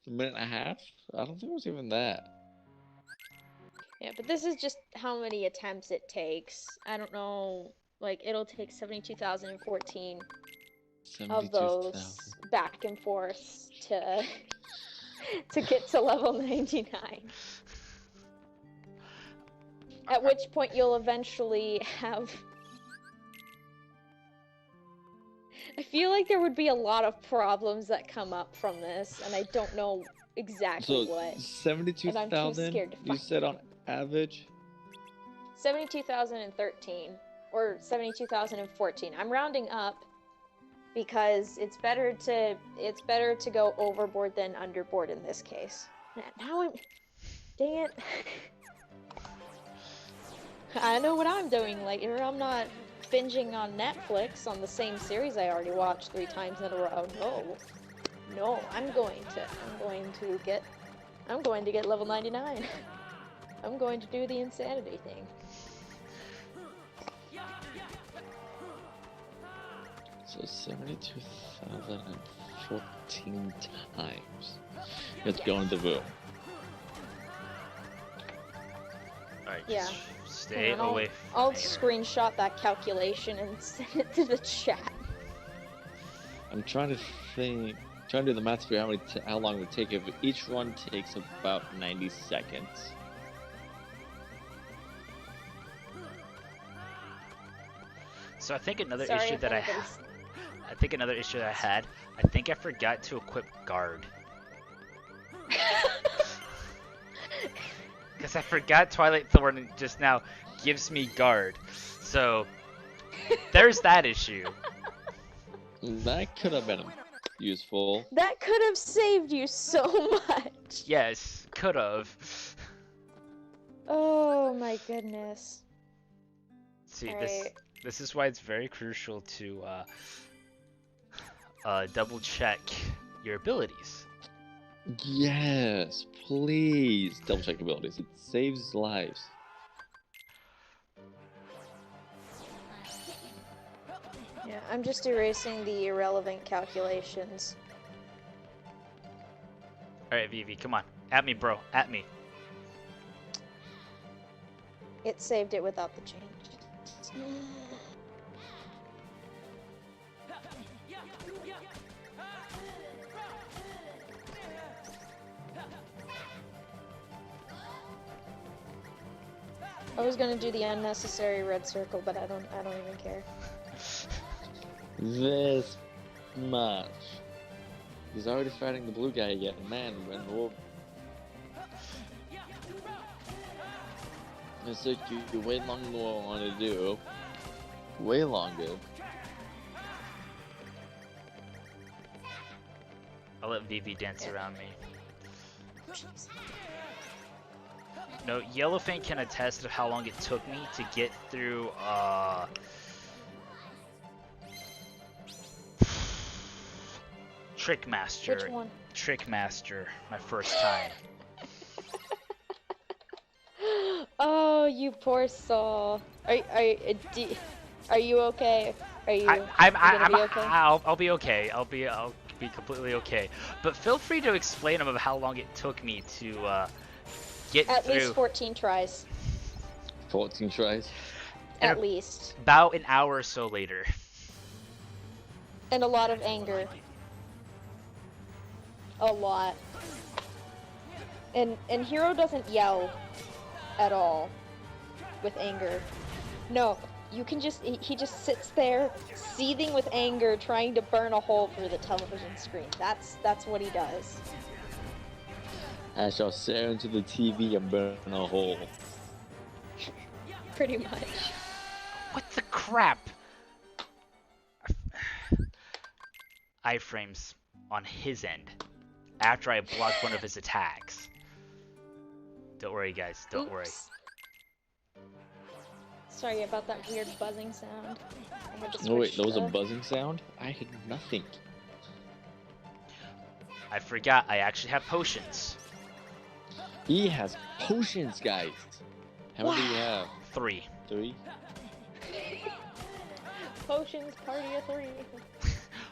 A minute and a half? I don't think it was even that. Yeah, but this is just how many attempts it takes. I don't know, like, it'll take 72,014 of those back and forth to get to level 99. At which point you'll eventually have... I feel like there would be a lot of problems that come up from this, and I don't know exactly So what. 72,000 scared to you find said on average? 72,013 or 72,014. I'm rounding up because it's better to go overboard than underboard in this case. Now I'm dang it. I know what I'm doing later. I'm not binging on Netflix on the same series I already watched 3 times in a row. No, I'm going to get level 99. I'm going to do the insanity thing. So 72,014 times. Let's go in the room. Alright, Yeah. stay And away I'll from here. screenshot that calculation and send it to the chat. I'm trying to do the math for how long it would take if each run takes about 90 seconds. So I think another Sorry issue if that I had, I think I forgot to equip guard. Because I forgot Twilight Thorn just now gives me guard. So there's that issue. That could have been useful. That could have saved you so much. Yes, could've. Oh my goodness. See, Alright. this is why it's very crucial to double check your abilities. Yes, please double check abilities. It saves lives. Yeah, I'm just erasing the irrelevant calculations. Alright, Vivi, come on. At me, bro. At me. It saved it without the change. I was gonna do the unnecessary red circle, but I don't even care. This much. He's already fighting the blue guy again. Man, when we'll... It's like you way longer than what I want to do. Way longer. I'll let Vivi dance around me. No, Yellowfang can attest to how long it took me to get through, Trickmaster. Which one? Trickmaster, my first time. Oh, you poor soul. Are you okay? Are you gonna be okay? I'll be okay. I'll be completely okay. But feel free to explain about how long it took me to get At through. least 14 tries. 14 tries. And At least. about an hour or so later. And a lot of anger. A lot. And Hero doesn't yell at all with anger. No, you can just he just sits there seething with anger trying to burn a hole through the television screen. That's what he does. I shall stare into the TV and burn a hole. Pretty much. What the crap? Iframes on his end after I blocked one of his attacks. Don't worry, guys. Don't worry. Oops. Sorry about that weird buzzing sound. I had to Oh wait, switch there was a the- buzzing sound? I heard nothing. I forgot I actually have potions. He has potions, guys. How many do you have? 3. 3? Potions party of 3.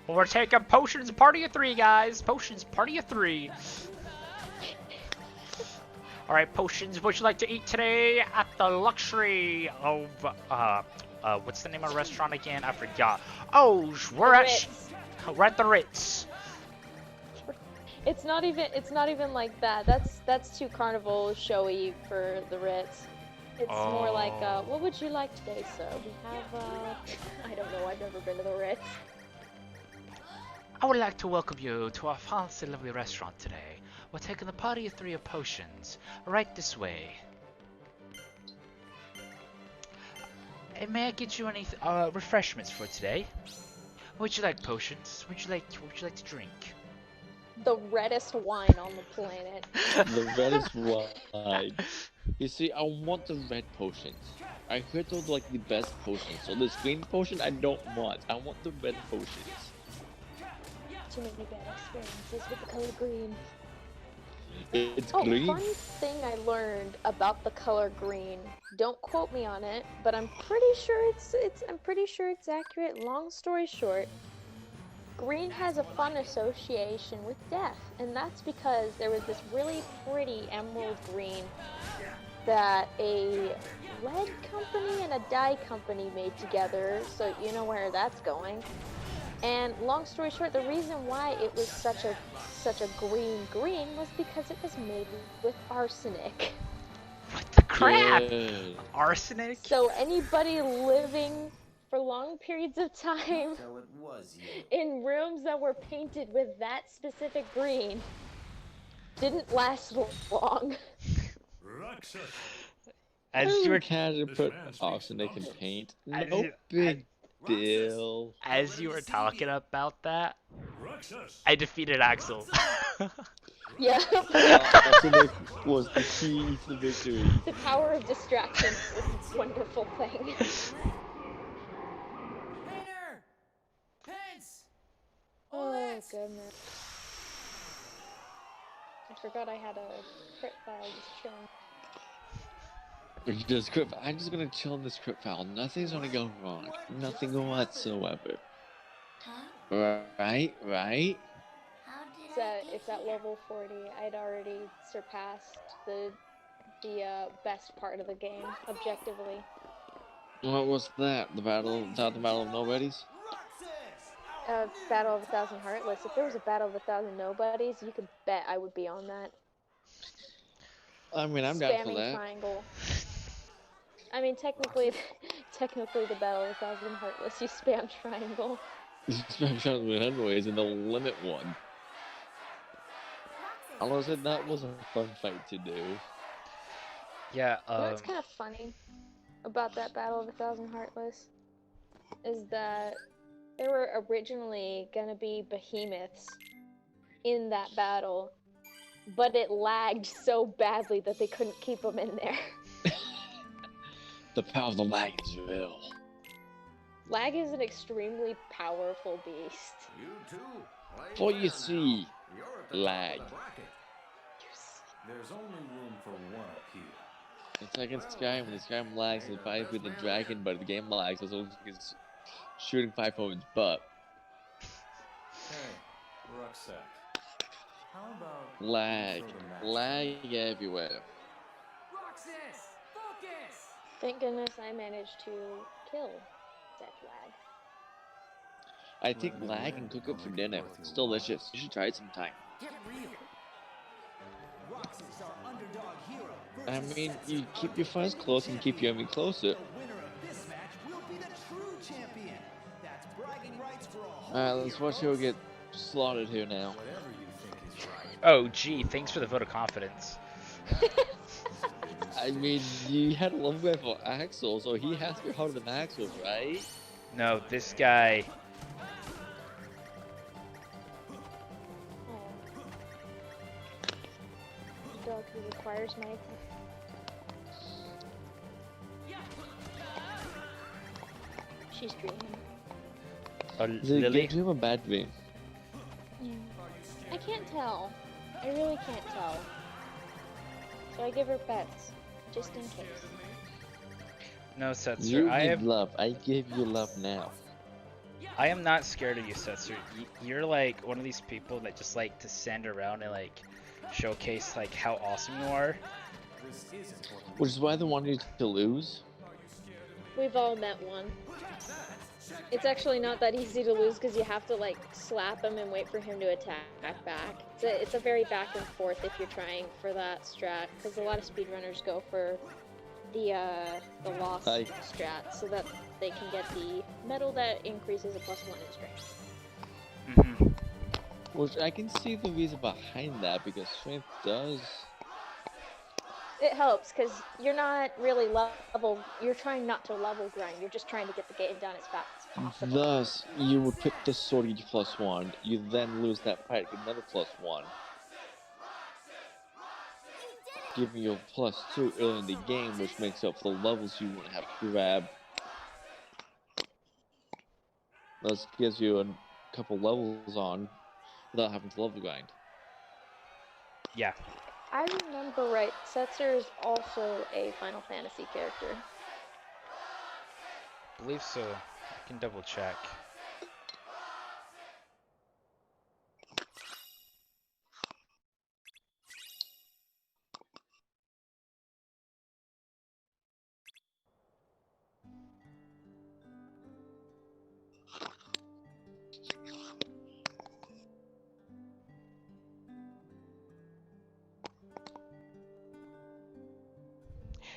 Well, we're taking potions party of 3, guys. Potions party of 3. Alright, potions, what would you like to eat today at the luxury of, what's the name of the restaurant again? I forgot. Oh, we're at the Ritz. It's not even like that. That's too carnival showy for the Ritz. It's more like, Oh. what would you like today, sir? We have, I don't know, I've never been to the Ritz. I would like to welcome you to our fancy lovely restaurant today. We're taking the party of 3 of potions. Right this way. And may I get you any refreshments for today? Would you like potions? What would you like to drink? The reddest wine on the planet. The reddest wine. You see, I want the red potions. I heard those are like the best potions. So this green potion I don't want. I want the red potions. Too many bad experiences with the color green. It's Oh, green. fun thing I learned about the color green. Don't quote me on it, but I'm pretty sure it's accurate. Long story short, green has a fun association with death, and that's because there was this really pretty emerald green that a lead company and a dye company made together, so you know where that's going. And long story short, the reason why it was such a green was because it was made with arsenic. What the crap? Good. Arsenic? So anybody living for long periods of time So it was you. in rooms that were painted with that specific green didn't last long. Rakshas. As you were Can you This put man speaks arsenic in nonsense. paint? As No you- big deal. as you were talking about that, Rakshas. I defeated Axel. Yeah. Arsenic was the key to victory. The power of distraction is a wonderful thing. Painter! Pence! Oh Olex! goodness. I forgot I had a crit file just chilling. I'm just gonna chill in this script file. Nothing's gonna go wrong. Nothing whatsoever. Right? Right? It's at level 40. I'd already surpassed the best part of the game, objectively. What was that? The battle of nobodies? Battle of 1,000 Heartless. If there was a Battle of 1,000 Nobodies, you could bet I would be on that. I mean, I'm down for Spamming that. triangle. I mean, technically the Battle of 1,000 Heartless, you spam triangle. I'm trying to win anyways in the limit one. I was saying that was a fun fight to do. Yeah, You know what's kind of funny about that Battle of 1,000 Heartless is that there were originally gonna be behemoths in that battle, but it lagged so badly that they couldn't keep them in there. The power of the lag is real. Lag is an extremely powerful beast. You too. Play For you well see, now. You're at the lag. top of the bracket. There's only room for one up here. It's like in Skyrim, when the Skyrim lags, it's fight with the dragon, but the game lags, so it looks like it's shooting 5 over its butt. Hey, rucksack. How about Lag. you throw the match? Lag everywhere. Roxas! Focus! Thank goodness I managed to kill that flag. I take lag and cook it for dinner. It's delicious. You should try it sometime. Get real. Roxas, our underdog hero, I versus mean, Setzer, you keep our your friends defending close and keep your enemy champion. closer. The winner of this match will be the true champion. That's bragging rights for a whole Alright, let's year, watch who folks. get slaughtered here now. Whatever you think is right. Oh, gee, thanks for the vote of confidence. I mean, you had a love guy for Axel, so he has to be harder than Axel, right? No, this guy. The dog who requires my. She's dreaming. Is it a Lily? good dream or a bad dream? I can't tell. I really can't tell. So I give her pets, just in case. No, Setzer. You I need have. love. I give you love now. I am not scared of you, Setzer. You're like one of these people that just like to stand around and like showcase like how awesome you are. This is important. Which is why they want you to lose. We've all met one. It's actually not that easy to lose because you have to like slap him and wait for him to attack back. It's a very back and forth if you're trying for that strat, because a lot of speedrunners go for the loss Hi. strat so that they can get the medal that increases a +1 in strength. Mm-hmm. Which I can see the reason behind that, because strength does. It helps because you're not really level. You're trying not to level grind. You're just trying to get the game done as fast as possible. Thus, you would pick the sword to get your +1. You then lose that fight, get another +1. Giving you a +2 early in the game, which makes up for the levels you wouldn't have to grab. Thus gives you a couple levels on without having to level grind. Yeah. I remember right. Setzer is also a Final Fantasy character. Believe so. I can double check.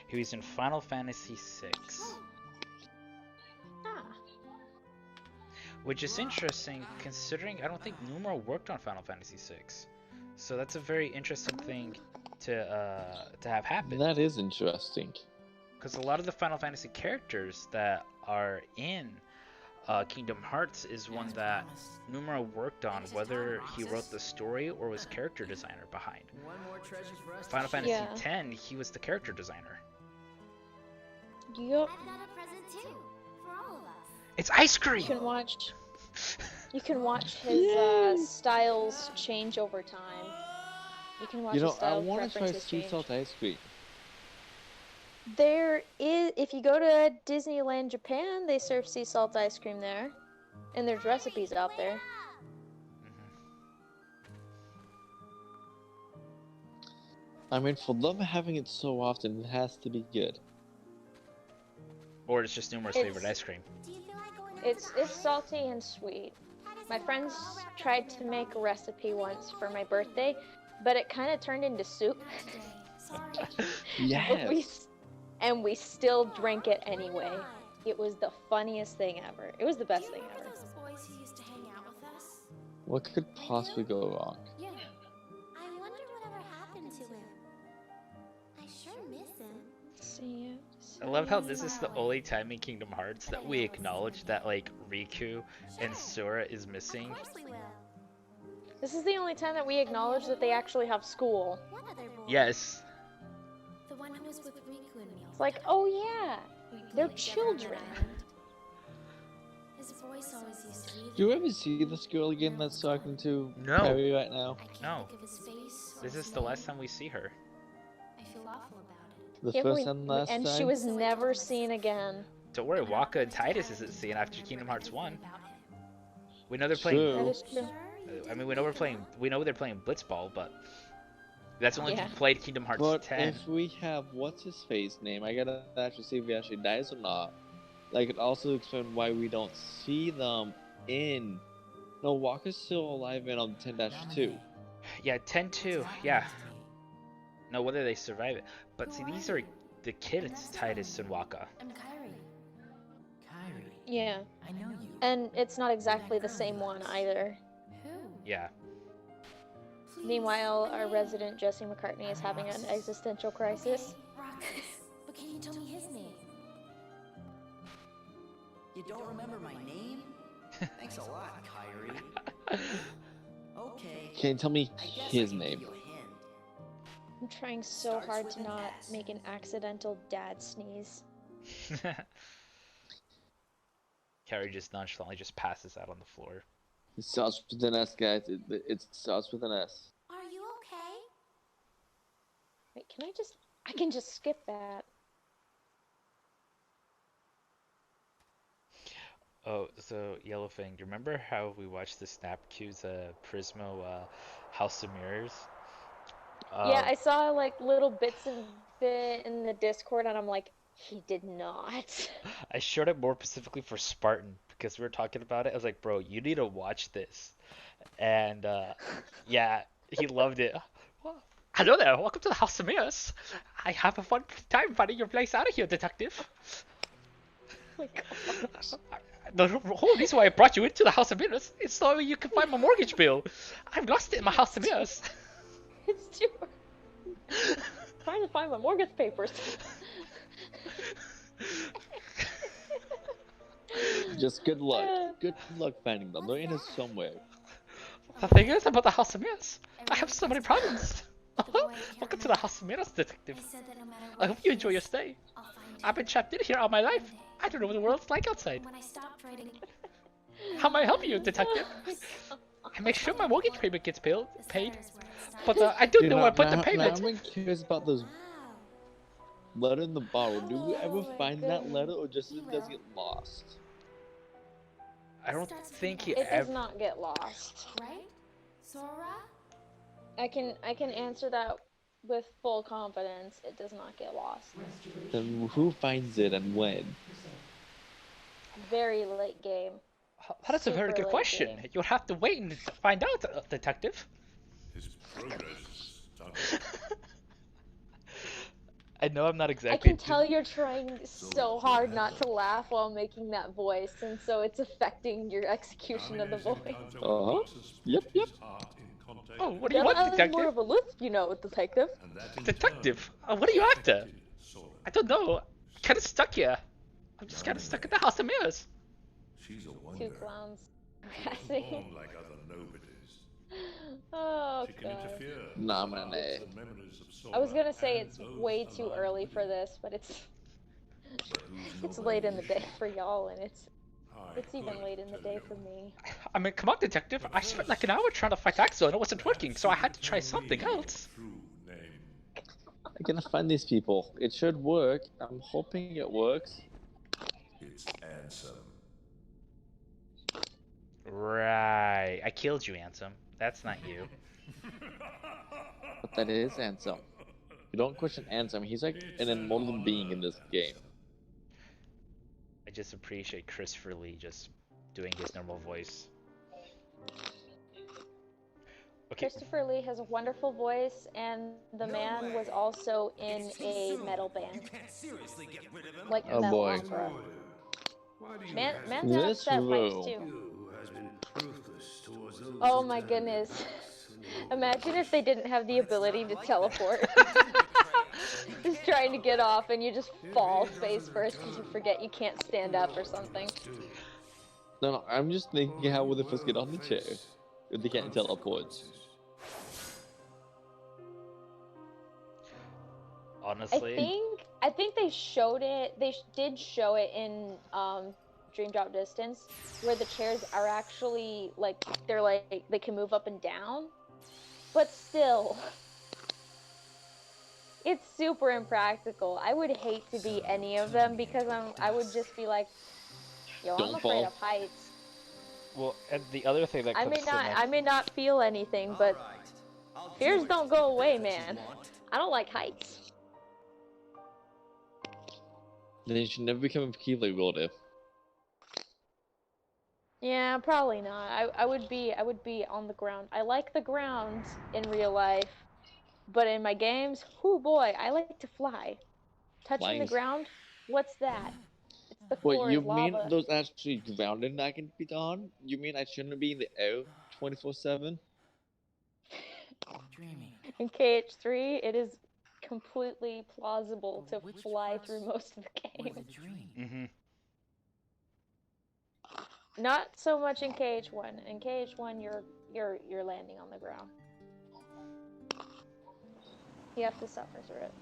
He was in Final Fantasy VI. Ah, Which is interesting considering I don't think Numero worked on Final Fantasy VI. So that's a very interesting thing to have happen. That is interesting. Because a lot of the Final Fantasy characters that are in Kingdom Hearts is one that Numero worked on, whether he wrote the story or was character designer behind. One more treasure for us to Final share. Fantasy Yeah. X, he was the character designer. yup. I've got a present too, for all of us. It's ice You cream! can watch. You can watch his styles change over time. You can watch You know, his I style want to try preferences sea change. salt ice cream. There is, if you go to Disneyland Japan, they serve sea salt ice cream there, and there's recipes out there. I mean, for them having it so often, it has to be good. Or it's just Numero's It's- favorite ice cream. Do you feel like going to It's salty and sweet. My friends tried to make a recipe once for my birthday, but it kind of turned into soup. But and we still drank it anyway. It was the funniest thing ever. It was the best thing ever. those boys who used to hang out with us? What could possibly go wrong? Yeah. I wonder whatever happened to him. I sure miss him. See ya. I love how this is the only time in Kingdom Hearts that we acknowledge that like Riku and Sora is missing. Of course we will. This is the only time that we acknowledge that they actually have school. What other boy? Yes. The one who was with Riku and me. It's like, oh yeah, they're children. His voice always used to be Do you ever see this girl again that's talking to No. Harry right now? I can't No. think of his face or This his is the last name. time we see her. I feel awful about it. The Yeah, first and last and time? she was never seen again. Don't worry, Waka and Titus isn't seen after Kingdom Hearts 1. We know they're playing. True. That is true. I mean, we know they're playing Blitzball, but That's only if Yeah. you played Kingdom Hearts But 10. if we have what's his face name, I gotta actually see if he actually dies or not. Like, it also explain why we don't see them in. No, Walker's still alive in on 10-2. Yeah, 10-2. Yeah. No whether they survive it. But see, these are the kids tied as Sunwaka. I'm Kyrie. Kyrie, Yeah, I know you. and it's not exactly the same one either. Who? Yeah. Please, Meanwhile, my our name. resident Jesse McCartney is having an existential crisis. Okay, Roxas. But can you tell me his name? You don't remember my name? Thanks a lot, Kyrie. Okay. Can you tell me I guess I his can give name? you a hint. I'm trying so hard to not make an accidental dad sneeze. Carrie just nonchalantly just passes out on the floor. It starts with an S, guys. It starts with an S. Are you okay? Wait, I can just skip that. Oh, so Yellowfang, do you remember how we watched the Snap Q's Prismo House of Mirrors? Yeah, I saw like little bits of it in the Discord, and I'm like, he did not. I showed it more specifically for Spartan because we were talking about it. I was like, bro, you need to watch this. And yeah, he loved it. Well, hello there, welcome to the House of Mirrors. I have a fun time finding your place out of here, detective. Oh my gosh. The whole reason why I brought you into the House of Mirrors is so you can find my mortgage bill. I've lost it in my House of Mirrors. It's too trying to find my mortgage papers. Just good luck. Good luck finding them. They're in here somewhere. The thing is about the House of Mirrors, I have so many problems. The boy I can't Welcome to the remember. House of Mirrors, detective. I said that no matter I what hope you it enjoy your is, stay. I'll find I've been trapped in here all my life. I don't know what the world's like outside. When I stopped writing, How may I help you, detective? I make sure my mortgage payment gets paid, but I do know where I put the payment. I'm curious about those wow. letter in the bottle. Do we ever Oh my find that goodness. letter, or just it does get lost? I don't think he It does ever. not get lost. Right? Sora? I can answer that with full confidence. It does not get lost. Then who finds it and when? Very late game. That is a very Super good late question. game. You'll have to wait and find out, detective. His progress is stunning. I know I'm not I exactly. can tell you're trying so hard not to laugh while making that voice, and so it's affecting your execution of the voice. Uh-huh. Yep, yep. Oh, what do you That want, is detective? more of a lisp, you know, detective. Detective? What are you after? I don't know. I'm kind of stuck here. I'm just kind of stuck in the House of Mirrors. She's a Two wonder. clowns Born harassing. like other nobodies. Oh She can god. interfere. Nominate. with the memories of I was Sora gonna say and it's those way too alive early with for him. this, but it's But whose it's nobody late in the is day she? for y'all, and it's I even could late in the tell day you. for me. I mean, come on, detective. I spent like an hour trying to fight Axel and it wasn't working, so I had to try Tell something me else. your true name. I'm gonna find these people. It should work. I'm hoping it works. It's Ansem. Right. I killed you, Ansem. That's not you. But that is Ansem. You don't question Ansem. He's like an immortal being in this game. I just appreciate Christopher Lee just doing his normal voice. Okay. Christopher Lee has a wonderful voice, and the man was also in a metal band, Can't seriously get rid of him. like Oh, metal boy. opera. Why do you Man's This had fights room. too. You has been ruthless towards those Oh who my turn goodness. their backs on the Imagine if they didn't have the But it's ability not to like teleport. that. Just trying to get off, and you just fall face first because you forget you can't stand up or something. No, I'm just thinking how will they first get on the chair if they can't teleport? Honestly, I think they showed it. They did show it in Dream Drop Distance, where the chairs are actually like they can move up and down, but still, it's super impractical. I would hate to be any of them because I would just be like, yo, I'm Don't afraid fall. of heights. well, and the other thing that I comes may to not mind, I may not feel anything, but Alright, I'll Fears don't go away, man. I don't like heights. Then you should never become a Keyblade wielder. Yeah, probably not. I would be on the ground. I like the ground in real life, but in my games, whoo boy, I like to fly. Touching the Flying's- ground, what's that? It's the Wait, floor you is mean lava. those actually grounded that can be done? You mean I shouldn't be in the air 24/7? I'm dreaming. In KH3, it is completely plausible to Which fly parts through most of the Were game. the dream? Mm-hmm. Not so much in KH1. In KH1, you're landing on the ground. You have to suffer through it.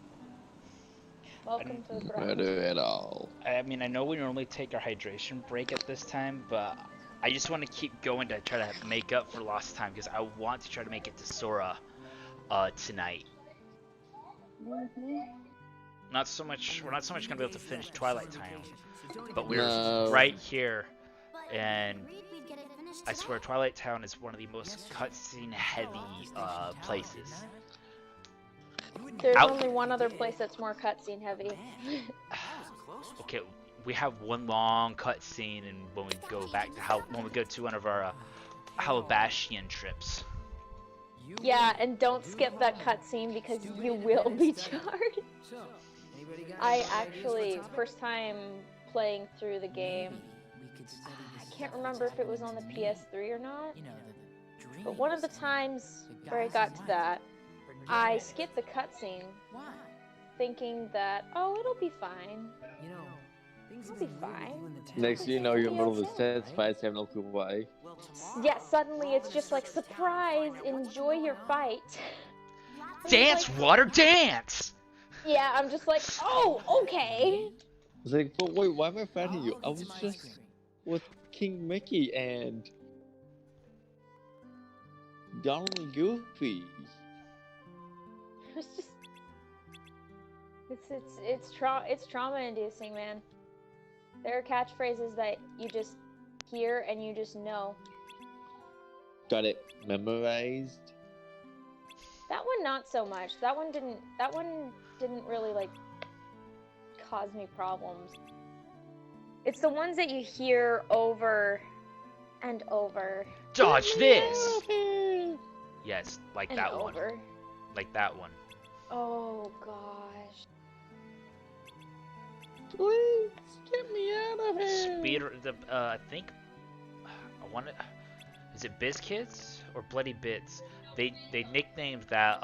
Welcome to the promised Murder at all. I mean, I know we normally take our hydration break at this time, but I just want to keep going to try to make up for lost time because I want to try to make it to Sora tonight. Not so much. We're not so much gonna be able to finish Twilight Town, but we're No. right here, and Agreed we'd get it finished I swear tonight. Twilight Town is one of the most cutscene heavy places. There's Out- only one other place that's more cutscene heavy. Okay, we have one long cutscene, and when we go back to when we go to one of our Halabashian trips. Yeah, and don't skip that cutscene because you will be charged. So, anybody got I any ideas actually, for topic? first time playing through the game, Maybe we could study I this can't stuff remember that's if it was on the happening to me. PS3 or not, You know, the but one of the dreams, times the where I guys got in to white. that, Forget I it. skipped the cutscene Why? thinking that, oh, it'll be fine. You know, things I'll have be been weird with fine. you and the town. Next thing you know, you're in the middle of the Yeah. set fights, have no clue why. Well, tomorrow, Yeah, suddenly we're it's gonna just like, search this town and surprise, find out what's enjoy going your on. fight. Lots of Dance, like- water, dance! Yeah, I'm just like, oh, okay. It's like, but wait, why am I fighting you? I I'll was get some ice just cream. with King Mickey and Donald and Goofy. It's just, it's trauma inducing, man. There are catchphrases that you just hear and you just know. Got it memorized. That one not so much. That one didn't really like cause me problems. It's the ones that you hear over and over Dodge this! Yes, like and that one. over. Like that one. Oh gosh. Please get me out of here. Speed, I think, I want to, is it Biz Kids or Bloody Bits? They nicknamed that,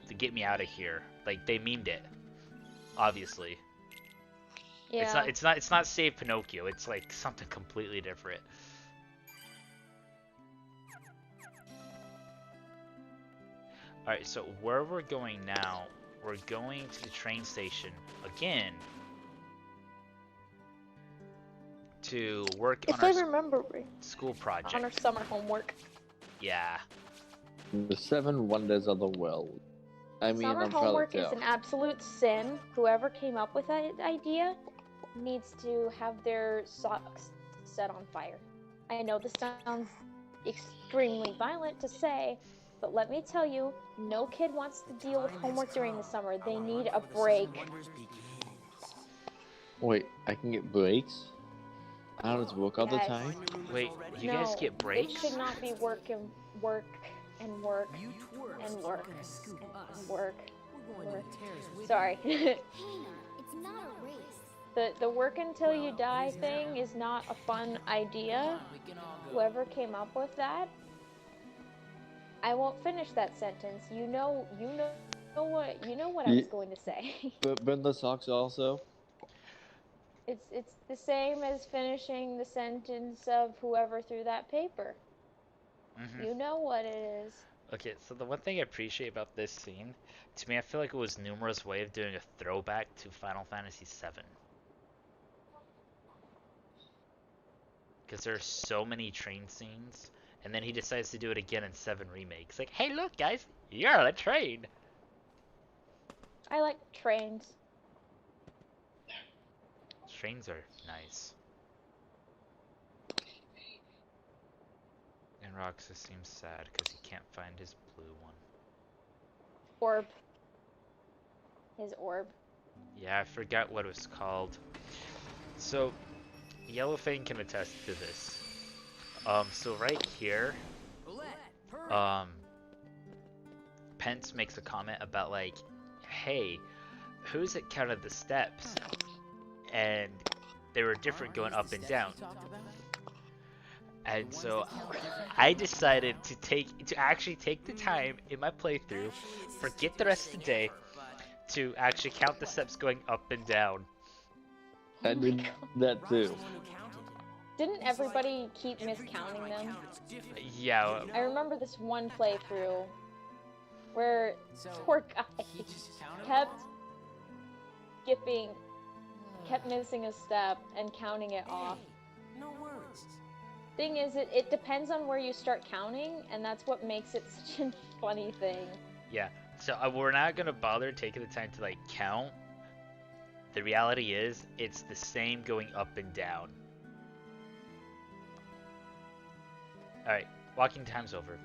the Get Me Out of Here. Like, they memed it. Obviously. Yeah. It's not Save Pinocchio, it's like something completely different. Alright, so where we're going now, we're going to the train station again to work on If I our remember right, school on project. our summer homework. Yeah. The seven wonders of the world. I mean, Summer I'm trying homework to is tell. an absolute sin. Whoever came up with that idea needs to have their socks set on fire. I know this sounds extremely violent to say, but let me tell you, no kid wants to deal with homework during the summer. They need a break. Wait, I can get breaks? I don't have to work all the Yes. time? Wait, you No, guys get breaks? It should not be work and work and work You twerps and are work gonna scoop us. and work. We're going to the terrace with Sorry. Hey, it's not a race. The work until you die thing is not a fun you. idea. We can all go. Whoever came up with that, I won't finish that sentence. You know what I was going to say. But burn the socks also? It's the same as finishing the sentence of whoever threw that paper. Mhm. You know what it is. Okay, so the one thing I appreciate about this scene, to me, I feel like it was Numera's way of doing a throwback to Final Fantasy VII. Because there's so many train scenes, and then he decides to do it again in 7 Remake. It's like, hey, look, guys, you're on a train. I like trains. Trains are nice. And Roxas seems sad because he can't find his blue one. Orb. His orb. Yeah, I forgot what it was called. So, Yellowfang can attest to this. So right here, Pence makes a comment about like, hey, who's it counted the steps? And they were different going up and down. And so I decided to actually take the time in my playthrough, forget the rest of the day, to actually count the steps going up and down. I did that too. Didn't everybody keep miscounting them? Yeah, I remember this one playthrough where poor guy kept skipping, kept missing a step and counting it off. No worries. Thing is, it depends on where you start counting, and that's what makes it such a funny thing. yeah. So we're not gonna bother taking the time to like count. The reality is, it's the same going up and down. Alright, walking time's over.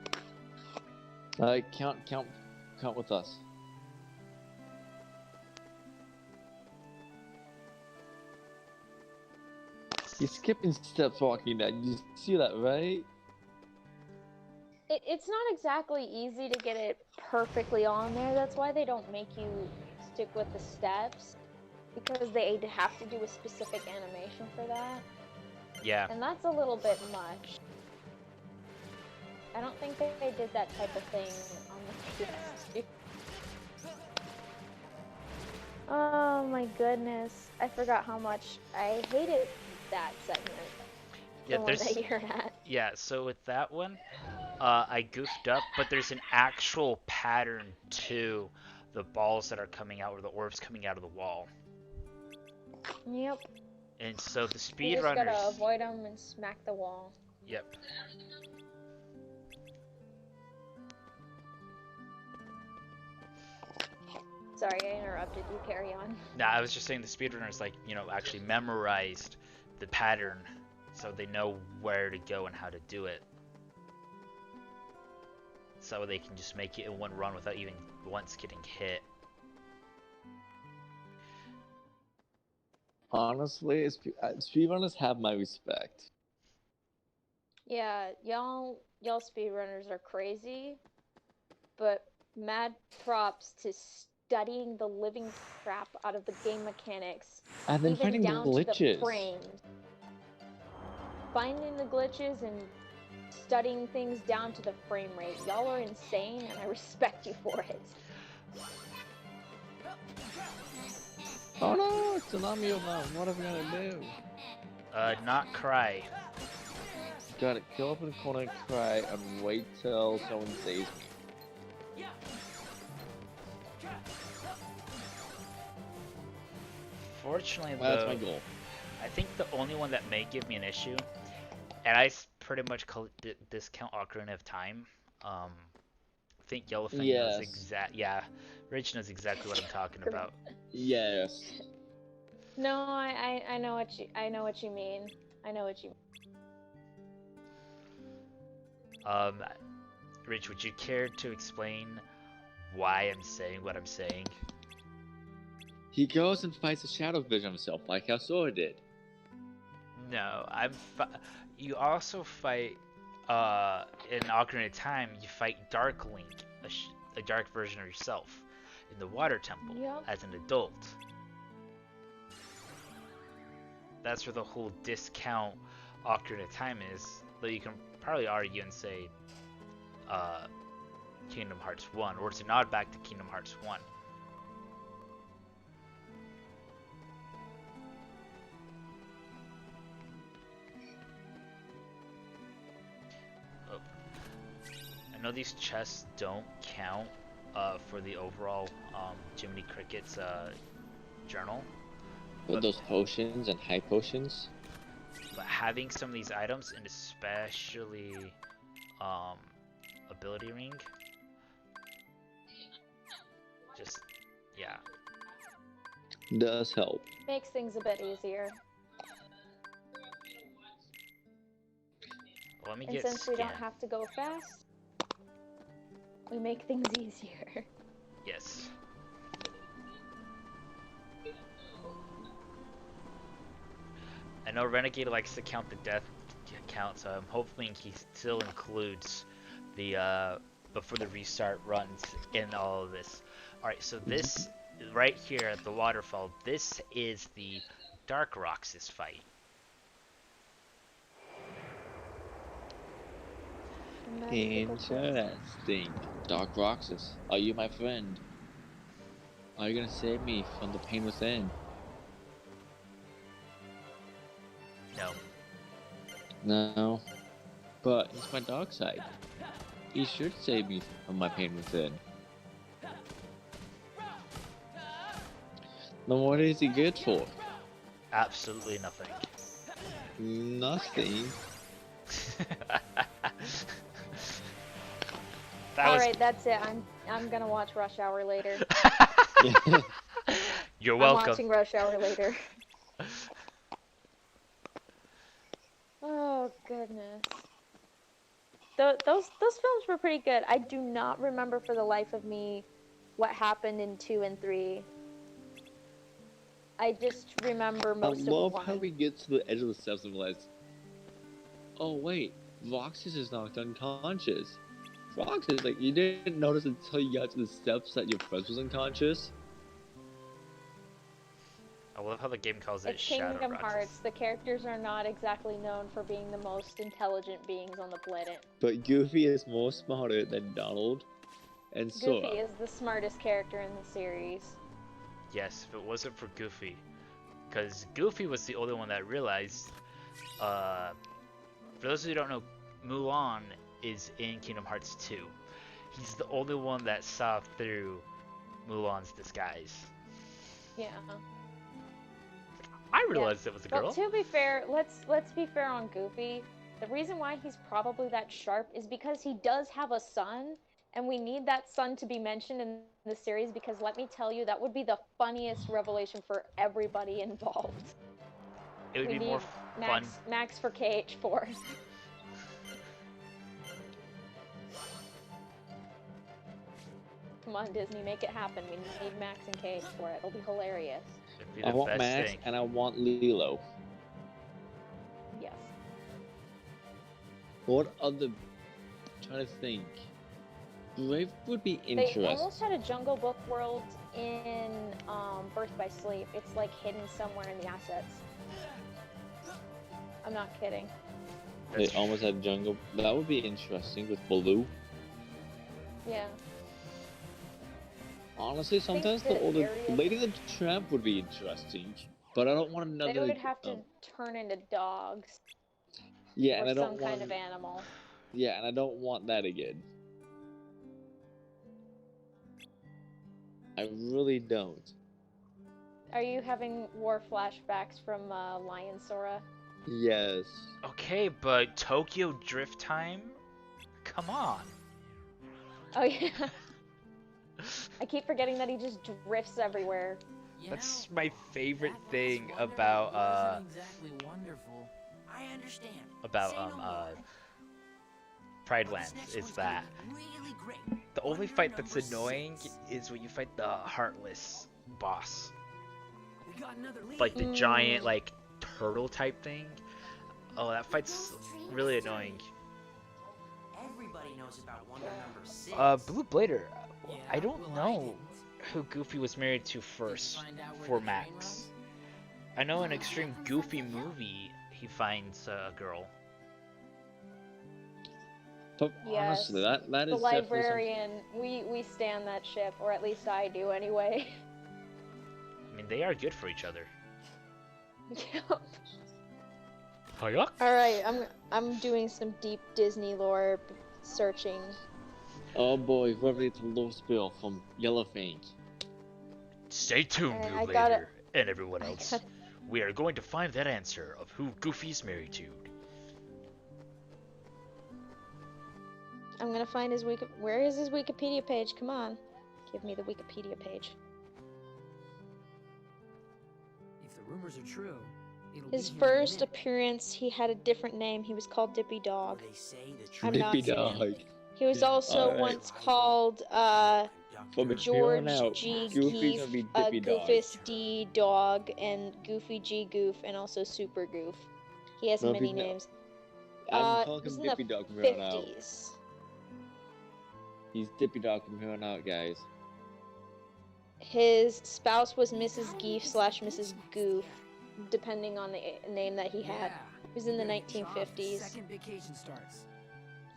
Count with us. You're skipping steps walking down. You see that, right? It's not exactly easy to get it perfectly on there. That's why they don't make you stick with the steps, because they have to do a specific animation for that. Yeah. And that's a little bit much. I don't think they did that type of thing on the PS2. Oh my goodness. I forgot how much I hated that segment. Yeah, The one there's that you're at. yeah, so with that one, I goofed up, but there's an actual pattern to the balls that are coming out, or the orbs coming out of the wall. Yep. And so the You just gotta speedrunners, avoid them and smack the wall. yep. Sorry, I interrupted you. Carry on. Nah, I was just saying the speedrunners, like, actually memorized the pattern, so they know where to go and how to do it. So they can just make it in one run without even once getting hit. Honestly, speedrunners have my respect. Yeah, y'all speedrunners are crazy, but mad props to studying the living crap out of the game mechanics, And then even finding down to glitches. the frames. Finding the glitches and studying things down to the frame rate. Y'all are insane, and I respect you for it. Oh no, tsunami over. What are we gonna do? Not cry. Gotta kill up in the corner and cry and wait till someone saves me. Fortunately, Well, that's though, my goal. I think the only one that may give me an issue, and I pretty much discount Ocarina of Time. I think Yellowfang knows Yes. yeah, Rich knows exactly what I'm talking about. Yes. No, I know what you mean. I know what you mean. Rich, would you care to explain why I'm saying what I'm saying? He goes and fights a shadow version of himself, like how Sora did. No, you also fight, in Ocarina of Time, you fight Dark Link, a dark version of yourself, in the Water Temple, Yep. as an adult. That's where the whole discount Ocarina of Time is, though you can probably argue and say, Kingdom Hearts 1, or it's a nod back to Kingdom Hearts 1. I know these chests don't count for the overall Jiminy Cricket's journal, With those potions and high potions. but having some of these items, and especially ability ring, just yeah. Does help. Makes things a bit easier. Let me And get since we don't scanned. have to go fast, we make things easier. Yes. I know Renegade likes to count the death count, so I'm hoping he still includes the before the restart runs in all of this. Alright, so this right here at the waterfall, this is the Dark Roxas fight. Interesting. Dark Roxas, are you my friend? Are you gonna save me from the pain within? No. No. But it's my dark side. He should save me from my pain within. Then what is he good for? Absolutely nothing. Nothing. Alright, that's it. I'm gonna watch Rush Hour later. You're I'm welcome. watching Rush Hour later. Oh goodness. Those films were pretty good. I do not remember for the life of me what happened in 2 and 3. I just remember I most love of 1. how we get to the edge of the steps and realize, oh wait, Roxas is knocked unconscious. Roxas, like, you didn't notice until you got to the steps that your friend was unconscious? I love how the game calls it It's Shadow Kingdom Roxas. Hearts. The characters are not exactly known for being the most intelligent beings on the planet. But Goofy is more smarter than Donald and Sora. Goofy is the smartest character in the series. Yes, if it wasn't for Goofy. Because Goofy was the only one that realized, for those who don't know, Mulan is in Kingdom Hearts 2. He's the only one that saw through Mulan's disguise. Yeah. I realized it was a girl. Well, to be fair, let's be fair on Goofy. The reason why he's probably that sharp is because he does have a son, and we need that son to be mentioned in the series because let me tell you, that would be the funniest revelation for everybody involved. It would We be more need fun. Max for KH4. Come on, Disney, make it happen. We need Max and KH4. It'll be hilarious. It'd be I the want best Max thing. and I want Lilo. Yes. What other... trying to think. Brave would be They interesting. almost had a Jungle Book world in Birth by Sleep. It's like hidden somewhere in the assets. I'm not kidding. They almost had Jungle... That would be interesting with Baloo. Yeah. Honestly, sometimes the the older area- Lady the Tramp would be interesting, but I don't want another. They would have to turn into dogs yeah, or and I some don't kind want. of animal. Yeah, and I don't want that again. I really don't. Are you having war flashbacks from Lion Sora? Yes. Okay, but Tokyo Drift Time? Come on. Oh yeah. I keep forgetting that he just drifts everywhere. You That's know, my favorite that thing last wonder about wasn't exactly wonderful. I understand. about Say no more. Pride But Lands this next is one's gonna that be really great. the only Wonder fight that's number annoying 6. is when you fight the Heartless boss. We got another lead. Like the giant like turtle type thing. Oh, that fight's really annoying. Everybody knows about wonder number 6. Blue Blader. Yeah, I don't well, know didn't. who Goofy was married to first find out where for the train Max. runs? I know in Extreme Goofy movie he finds a girl. But Yes. honestly, that The is definitely something- librarian, we stand that ship, or at least I do anyway. I mean, they are good for each other. Yep. Hiya. Alright, I'm doing some deep Disney lore searching. Oh boy, whoever needs a low spill from Yellowfang. Stay tuned, And Blue I got Blader, and everyone I else. got- We are going to find that answer of who Goofy's married to. I'm gonna find his where is his Wikipedia page? Come on. Give me the Wikipedia page. If the rumors are true, it'll His be here in a first minute. appearance, he had a different name. He was called Dippy Dog. They say the I'm truth not Dippy saying- Dog. He was also Alright. once called From here on George out, G. Goofy's Geef, gonna be Dippy Dog. Goofus D. Dog, and Goofy G. Goof, and also Super Goof. He has No, many he's not. names. I'm calling It was him in the Dippy Dog from here on out. 50s. He's Dippy Dog from here on out, guys. His spouse was Mrs. Geef slash Mrs. Goof, depending on the name that he had. It was in the 1950s. Second vacation starts.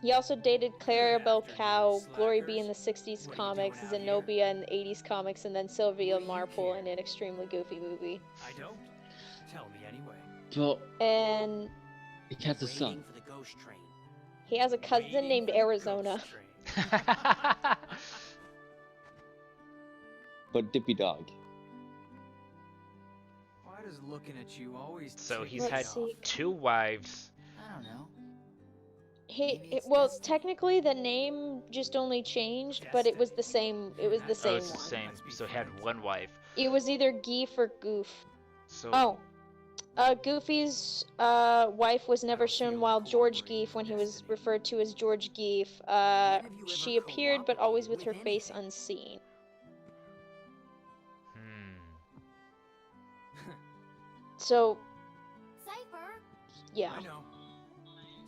He also dated Clarabelle Cow, Glory B in the 60s comics, Zenobia in the 80s comics, and then Sylvia Marple in an extremely goofy movie. I don't. Tell me anyway. But And he has a Waiting son. for the ghost train. he has a cousin Waiting named for the Arizona. ghost train. But Dippy Dog. Why does looking at you always So tick he's me had Let's see. off? 2 wives. I don't know. Well, technically the name just only changed, but it was the same. It was the Oh, same it's the one. same. So he had 1 wife. It was either Geef or Goof. So Goofy's wife was never shown while George Geef, when he was referred to as George Geef. She appeared, but always with her face unseen. So, Cypher. yeah, I know.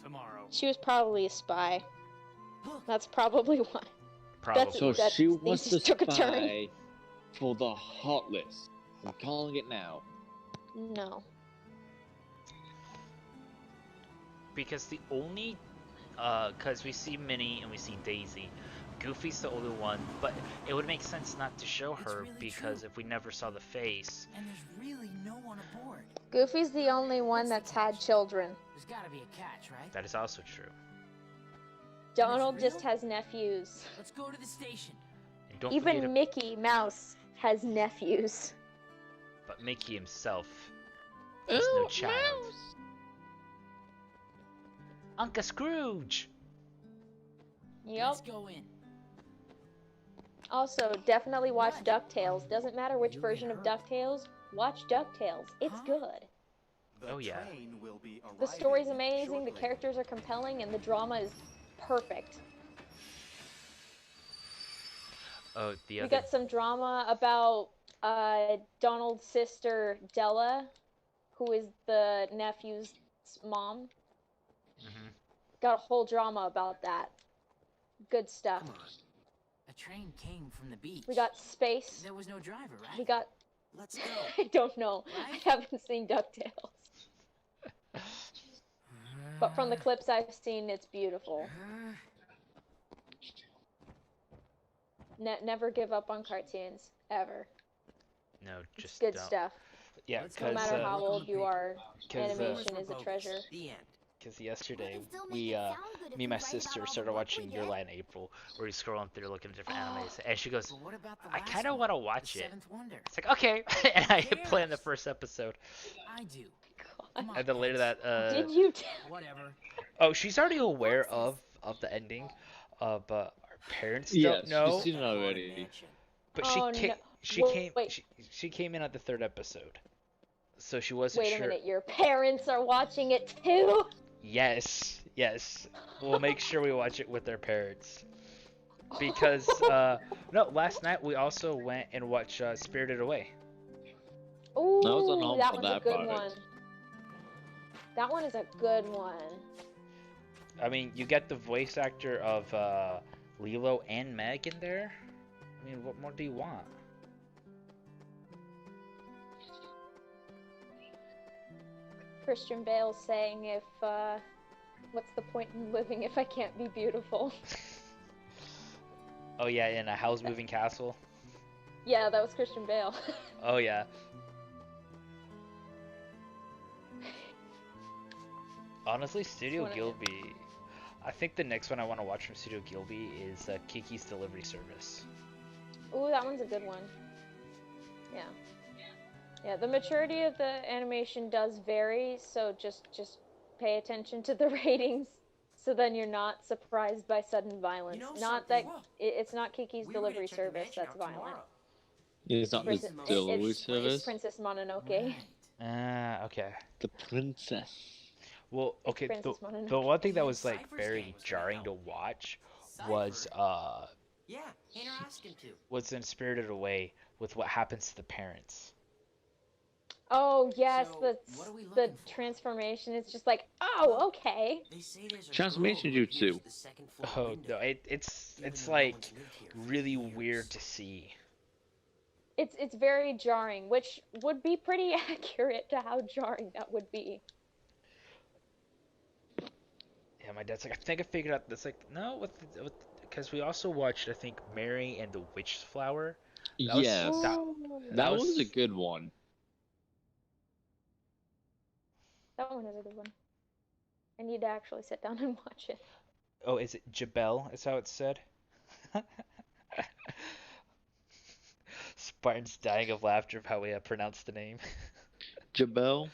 Tomorrow. she was probably a spy. That's probably why. probably. So That she things wants to just took a turn. spy for the hot list. I'm calling it now. No. Because the only, because we see Minnie and we see Daisy. Goofy's the only one, but it would make sense not to show It's her really because true. if we never saw the face, And there's really no one aboard. Goofy's the only one that's had children. There's gotta be a catch, right? that is also true. Donald real? just has nephews. Let's go to the station. And don't Even forget, Mickey Mouse has nephews. but Mickey himself has no child. Uncle Scrooge. Yep. Let's go in. Also, definitely watch DuckTales. Doesn't matter which version of DuckTales, watch DuckTales. It's Huh? good. Oh, yeah. The story's amazing, the characters are compelling, and the drama is perfect. Oh, the We other. got some drama about Donald's sister Della, who is the nephew's mom. Mhm. Got a whole drama about that. Good stuff. Come on. A train came from the beach. We got space. There was no driver, right? We got. Let's go. I don't know. I Right? haven't seen DuckTales. But from the clips I've seen, it's beautiful. Never give up on cartoons, ever. No, It's just good don't. stuff. Yeah, Let's No go. because matter how old you are, 'cause, animation is a treasure. The end. yesterday me and my sister started watching Your Lie in April, where he's scrolling through looking at different animes, and she goes, But what about the I last kind of one, want to the watch it. Seventh Wonder? It's like, okay, and I hit play on the first episode, I do. God. Come on, and then later kids. that, Did you? Whatever. oh, she's already aware of the ending, but our parents don't Yes, know. she's seen it already. But Oh, she came, no. she Wait, came, wait. she came in at the 3rd episode, so she wasn't Wait a sure. minute. Your parents are watching it too. Yes, yes. We'll make sure we watch it with their parents. Because, no, last night we also went and watched Spirited Away. Ooh, I was on home that for one's a that good part. one. That one is a good one. I mean, you get the voice actor of Lilo and Meg in there. I mean, what more do you want? Christian Bale saying, "If what's the point in living if I can't be beautiful?" Oh yeah, in a Howl's Moving Castle. Yeah, that was Christian Bale. Oh yeah. Honestly, Studio Wanna- Gilby. I think the next one I want to watch from Studio Gilby is Kiki's Delivery Service. Ooh, that one's a good one. Yeah. Yeah, the maturity of the animation does vary, so just pay attention to the ratings, so then you're not surprised by sudden violence. You know Not something? that it's not Kiki's We were gonna Delivery check the Service mansion that's out violent. tomorrow. It's not the Princess- delivery it's service. Princess Mononoke. Right. Okay. The princess. Well, okay. The Princess Mononoke. one thing that was like Cypher's very gangster jarring to help. watch Cypher. was Yeah, Hayner asked him to. was in Spirited Away with what happens to the parents. Oh yes, So, what are we the looking for? transformation is just like, oh okay. They say there's a Transformation girl who appears jutsu. at the second floor Oh window, no, it's even it's though no like one's lived here for really years. weird to see. It's very jarring, which would be pretty accurate to how jarring that would be. Yeah, my dad's like, I think I figured out this. Like, no, because we also watched, I think, Mary and the Witch Flower. That was- Yes. that- Ooh, That was- was a good one. that one is a good one. I need to actually sit down and watch it. Oh, is it Jabel? Is how it's said? Spartan's dying of laughter of how we pronounced the name. Jabel.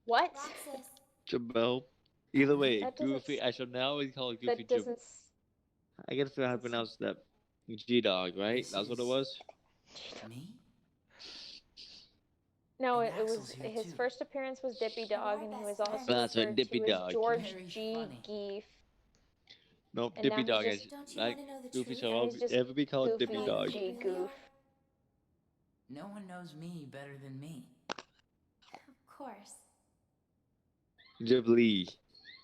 What? Roxas, Jabel. Either way, That doesn't Goofy. I shall now call it Goofy. That doesn't. I gotta figure out how to pronounce that. G-Dog, right? That's what it was? Me? No, And it was Axel's here his too. first appearance was Dippy Dog, and he was also That's right, referred Dippy to Dog. as George Very G. funny. Geef. Nope, And Dippy now Dog. he's just- don't you Like, want to know the Goofy truth? shall Now he's just ever be called Goofy Dippy Dog. G. Goof. No one knows me better than me. Of course. Ghibli.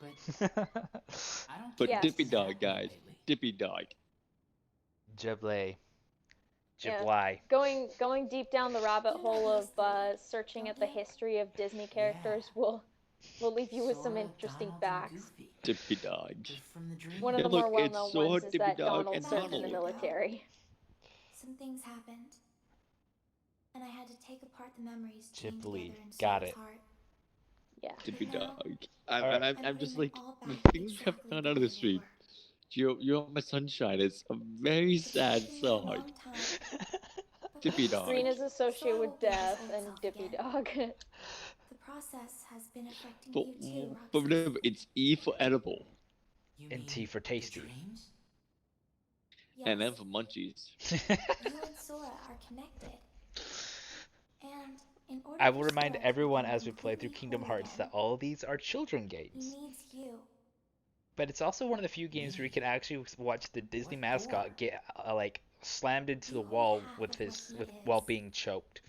But I don't But think Dippy this has Dog, happened guys. lately. Dippy Dog. Jablay. Yeah. Jablai. Going deep down the rabbit hole of searching at the history of Disney characters will leave you with some Sora, interesting Donald, and facts. Goofy. Dippy Dog. They're from the dream. One of Yeah, the more look, well-known it's Sora, ones is Dippy that Dog, Donald and served in the Donald. military. Some things happened. And I had to take apart the memories chained Ghibli. together in Got Sora's it. heart. Yeah. Dippy Now, Dog. Alright. I'm just like, putting them all the back things exactly have gone the out of way the they street. were. You're my sunshine. It's a very sad It's been a song. long time, but Dippy Dog. Green is associated Sora with will be his death, old and self Dippy again. Dog. The process has been affecting But, you too, but Roxas. remember, it's E for edible, You And mean T for the tasty. dreams? and Yes, M for munchies. you and Sora are connected. And in order I for will remind Sora to everyone become as we play through completely Kingdom whole Hearts that again, all of these are children he games. needs you. But it's also one of the few games where you can actually watch the Disney What mascot for? get like slammed into the You only wall have with of what his he with is. while being choked.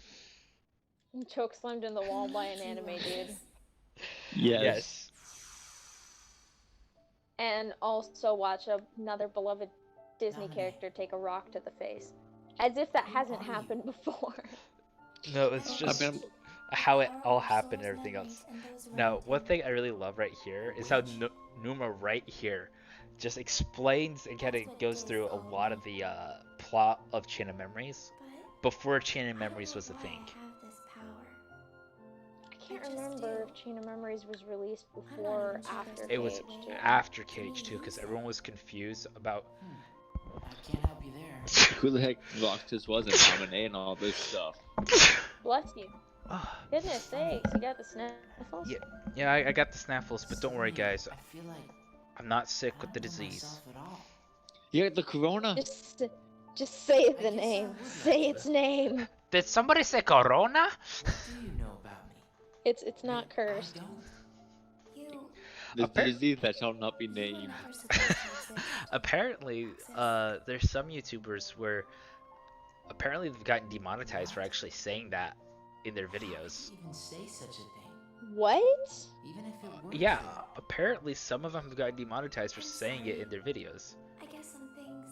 Choke slammed in the I wall by need an you, anime Roxas. dude. Yes. And also watch another beloved Disney Nominate. character take a rock to the face. As if that Who hasn't are you? happened before. No, it's I just mean, how it Power all of happened and Sora's everything else. memories and those Now, around one him. thing I really love right here is how Numa right here just explains and kind That's of what goes it through is a all lot of the plot of Chain of Memories But before Chain of I don't Memories know was a why thing. I have this power. I can't I just remember do. if Chain of Memories was released I'm not before or even sure after there's It was KH2. after KH2 because everyone was confused about. I can't help you there. Who the heck Roxas was and Nominee and all this stuff. Bless you. Goodness sakes, you got the sniffles? Yeah. Yeah, I got the snaffles, but don't worry, Suddenly, guys. I feel like I'm not sick I with the don't know disease. myself at all. You got the corona? Just say I the guess I name. would Say like its that. name. Did somebody say Corona? What do you know about me? It's not that cursed. I don't. You, This Appar- disease that shall not be you were named. never supposed to exist. Apparently, there's some YouTubers where apparently they've gotten demonetized for actually saying that in their videos. How could you even say such a thing? What? Even if it were Yeah, true. apparently some of them have gotten demonetized for I'm saying it sorry. in their videos. I guess some things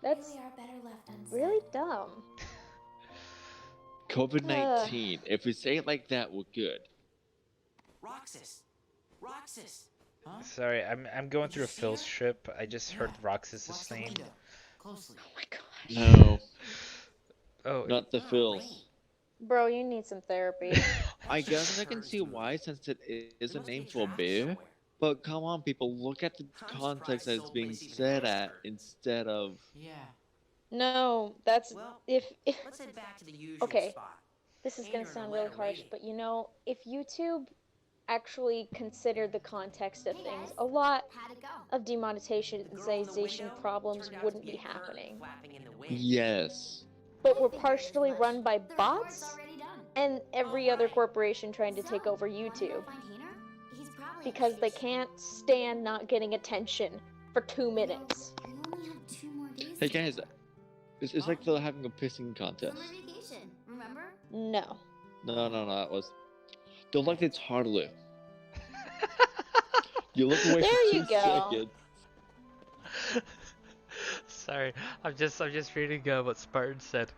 That's really are better left unsaid. really dumb. COVID-19. If we say it like that, we're good. Roxas! Roxas! Huh? Sorry, I'm going Did through you a see Phil's her? trip. I just heard Yeah, Roxas' watch the name. window. Closely. Oh my gosh. No, Oh, not the Oh, Phils. right. Bro, you need some therapy. I That guess sure I can encouraged see me. why, since it is There a must be name for a trap bear. somewhere. But come on, people, look at the I'm context that surprised it's being Soulbase even said asked at her. instead of. Yeah. No, that's Well, if let's head back to the usual Okay. spot. this is Ain't gonna her sound no really letter harsh, waiting. but you know, if YouTube actually considered the context of Hey, things, guys. a lot How'd it go? of The girl in the demonetization window problems turned out wouldn't to be a bird happening. flapping in the wind. Yes. But I we're figured as partially much. run by The report's bots already done. and every other Alright. corporation trying to take So, over wanna go YouTube. find Hayner? He's probably because they can't stand not getting attention for 2 minutes. We only have 2 more days. Hey guys, it's like they're having a pissing contest. Summer vacation, remember? No. No, that was. They're like the toddler. You look away There for you 2 go. seconds. Sorry, I'm just reading what Spartan said.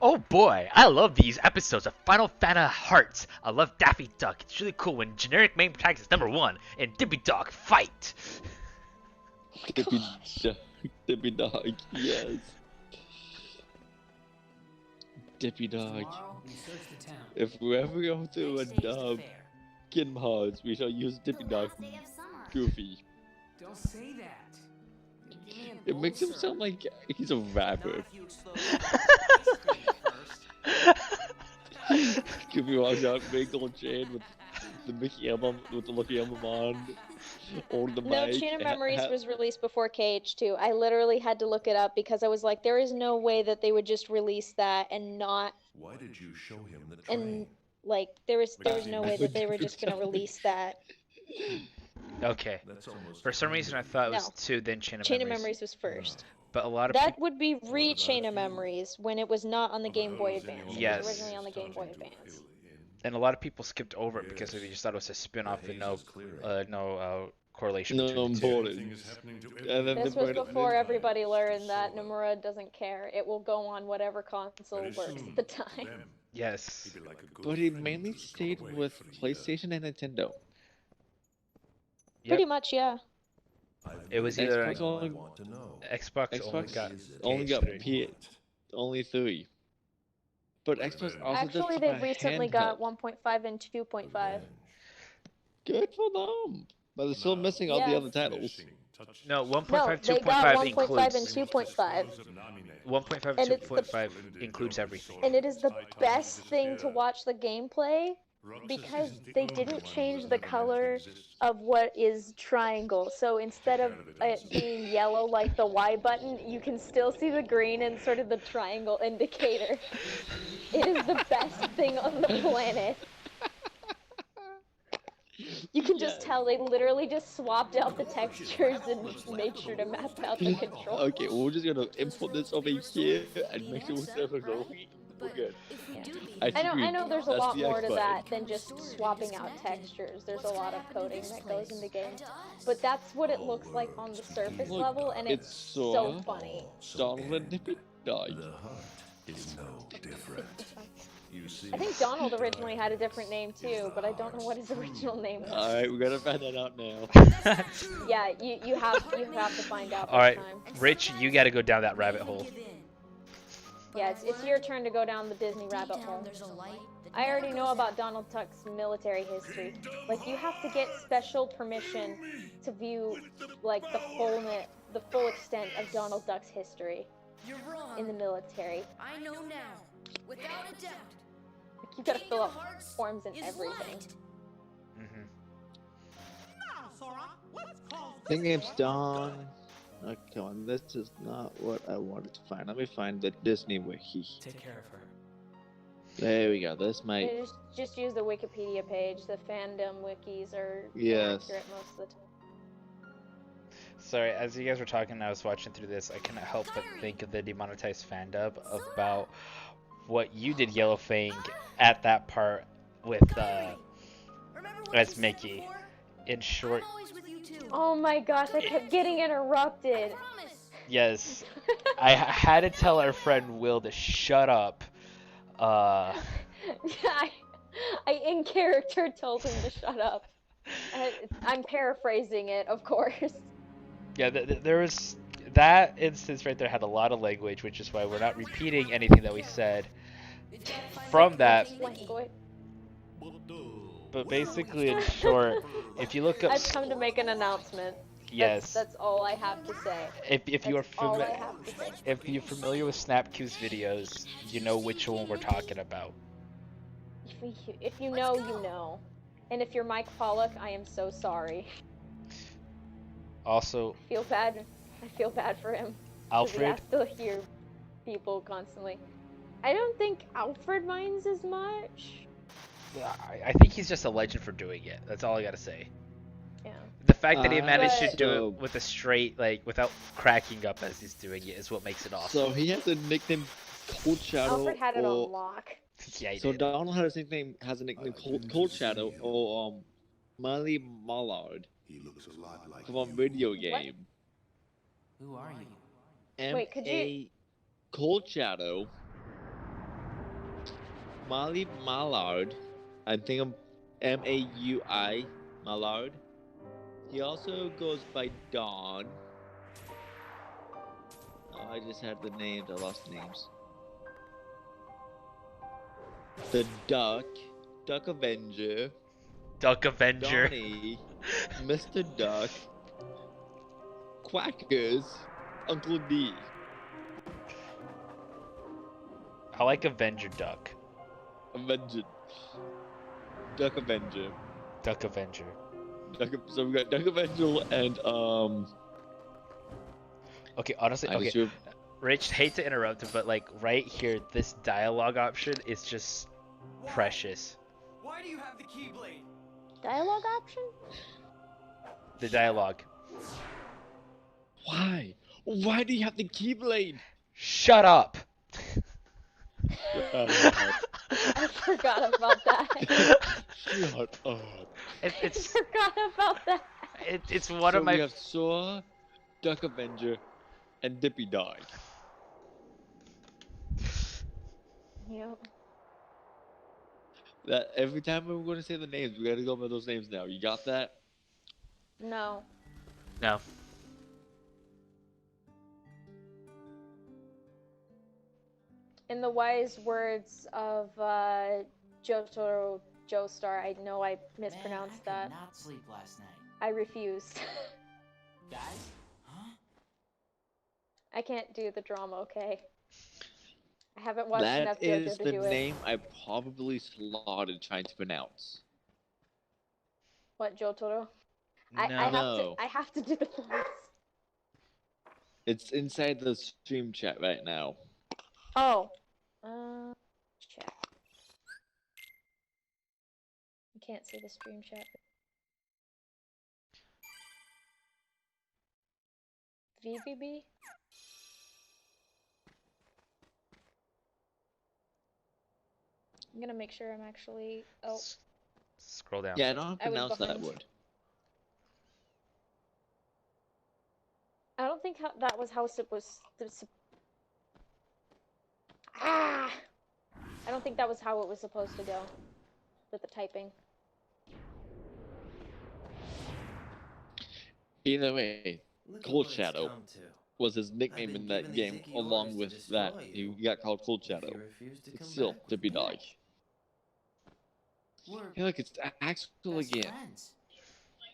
Oh boy, I love these episodes of Final Fantasy Hearts. I love Daffy Duck. It's really cool when generic main protagonist is #1 and Dippy Dog fight. Dippy dog, yes. Dippy dog. Tomorrow, we search the town. If we ever go through Next a stage is dub fair. Kingdom Hearts, we shall use Dippy The Dog last day of summer. Goofy. Don't say that. Give me an It makes him ulcer. sound like he's a Not rapper. if you explode the ice cream first. Goofy walks out, big gold chain with the Mickey album, with the Lucky album on, on the No, mic. Chain of ha- Memories ha- was released before KH2. I literally had to look it up because I was like, there is no way that they would just release that and not, Why did you show him the and train? like, there was no way that they were Would just gonna you- release that. Okay. That's almost For some reason I thought it was No. 2, then Chain of Chain of Memories. Memories was first. But a lot of That people. would be re about Chain of you? Memories when it was not on the Game Boy Advance. It Yes. was originally on the Game Boy Advance. And a lot of people skipped over it because they just thought it was a spin-off and no correlation No between the two. importance. And then This they was brought it- before everybody learned that Nomura doesn't care. It will go on whatever console works at the time. Yes. But he mainly stayed with PlayStation and Nintendo. Pretty much, yeah. It was either Xbox only, Xbox only Xbox got only got PS3. only 3. But Xbox also does Actually, have they a recently got handheld. 1.5 and 2.5. Good for them. But they're still missing all the Yeah. other titles. No, No, 1.5, they got 2.5 1.5 and includes 2.5. 1.5, And it's the- 2.5 includes everything. And it is the best thing to watch the gameplay because they didn't change the color of what is triangle. So instead of it being yellow like the Y button, you can still see the green and sort of the triangle indicator. It is the best thing on the planet. You can just tell they literally just swapped out the textures and made sure to map out the controls. Okay, we're just gonna import this over here and make sure we're separate. We're good. I know there's a That's lot the more to X that button. than just swapping out textures. There's a lot of coding that goes into games. But that's what it looks like on the surface Look, level, and it's so so funny. Donald and Dippy Dog. The hunt is no different. You see, I think Donald originally had a different name too, but I don't know what his original name was. Alright, we gotta find that out now. Yeah, you have to find out All this right, time. Rich, you got to go down that rabbit hole. Yeah, it's your turn to go down the Disney rabbit hole. I already know about Donald Duck's military history. Like, you have to get special permission to view, like, the full extent of Donald Duck's history You're wrong. in the military. I know now. Without a doubt. Like, you gotta fill out forms and everything. Hmm. I think it's Dawn. Okay, on, this is not what I wanted to find. Let me find the Disney wiki. Take care of her. There we go. This might. They just use the Wikipedia page. The fandom wikis are Yes. accurate most of the time. Sorry, as you guys were talking, I was watching through this. I couldn't help but think of the demonetized fan dub about what you did, Yellowfang, at that part with as Mickey. In short, Oh my gosh, I kept getting interrupted. yes, I had to tell our friend Will to shut up. I in character told him to shut up. I'm paraphrasing it, of course. Yeah, there was that instance right there had a lot of language, which is why we're not repeating anything that we said from that. Language. But basically, in short, if you look up, I've come to make an announcement. yes, That's all I have to say. if you are That's all I familiar, have to say. if you're familiar with Snapcue's videos, you know which one we're talking about. If you know, you know. And if you're Mike Pollock, I am so sorry. Also, I feel bad for him. 'Cause he Alfred, has to hear people constantly. I don't think Alfred minds as much. I think he's just a legend for doing it. That's all I gotta say. The fact that he managed to But- do So- it with a straight, like, without cracking up as he's doing it is what makes it awesome. So he has a nickname Cold Shadow. Alfred had it or, on lock. Yeah, he So did. Donald has a nickname Cold Shadow or Molly Mallard He looks a lot like from a you. video game. Who are you? Wait, could you- M.A. Cold Shadow. Molly Mallard. I think I'm Maui Mallard. He also goes by Dawn. Oh, I just had the names. I lost the names. The Duck Avenger, Duck Avenger. Donnie, Mr. Duck, Quackers, Uncle D. I like Avenger Duck. Avenger. Duck Avenger. Duck Avenger. So we got Duck Avenger and Okay, honestly, I okay. just Rich, hate to interrupt, but like right here, this dialogue option is just precious. Why do you have the Keyblade? Dialogue option? The dialogue. Why? Why do you have the Keyblade? Shut up. I forgot about that. Shut up. It, I it's forgot about that. it's one So of my we have Sora, Duck Avenger, and Dippy Dog. Yep. That every time we're going to say the names, we got to go by those names now. You got that? No. no. In the wise words of Jotaro Joestar, I know I mispronounced Man, I that. could not sleep last night. I refuse. Guys? Huh? I can't do the drama, okay? I haven't watched That enough is JoJo to the do it. name I probably slaughtered trying to pronounce. What, Jotaro? I No. have to do the voice. It's inside the stream chat right now. Oh. Chat. I can't see the stream chat. VVB? I'm gonna make sure I'm actually. Oh, Scroll down. Yeah, I don't know how to I was pronounce that behind. word. I don't think that was how it was. Ah! I don't think that was how it was supposed to go with the typing. Either way, Look at Cold what it's Shadow come to. was his nickname been in that given these game, icky along orders to with destroy that. you He got called Cold if you Shadow. refuse to It's come still back with Dippy me. Dog. We're Hey, look, it's Axel best again. friends,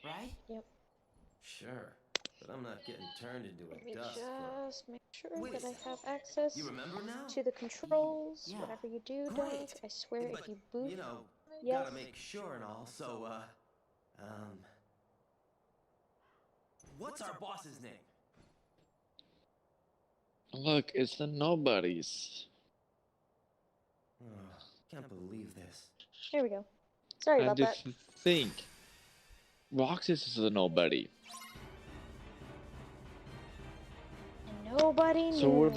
right? Sure, but I'm not getting turned into Let a me dust cloak. just make sure Wait a that I second. have access You remember now? to the controls. Yeah. Whatever you do, Great. Doug. I swear, But, if you boot, you know, yes. gotta make sure and all, so, what's our boss's name? Look, it's the Nobodies. Oh, can't believe this. There we go. Sorry And about that. if you think, Roxas is a nobody. Nobody knew. So will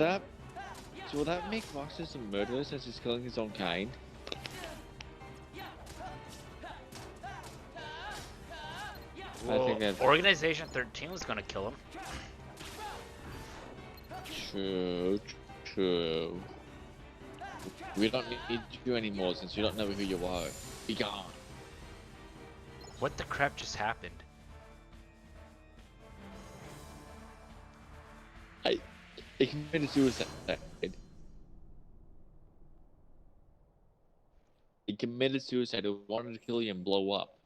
that make Roxas a murderer since he's killing his own kind? I Well, think that's Organization 13 was gonna kill him. true. True. We don't need you anymore since you don't know who you are. Be gone. What the crap just happened? He committed suicide. He committed suicide. He wanted to kill you and blow up.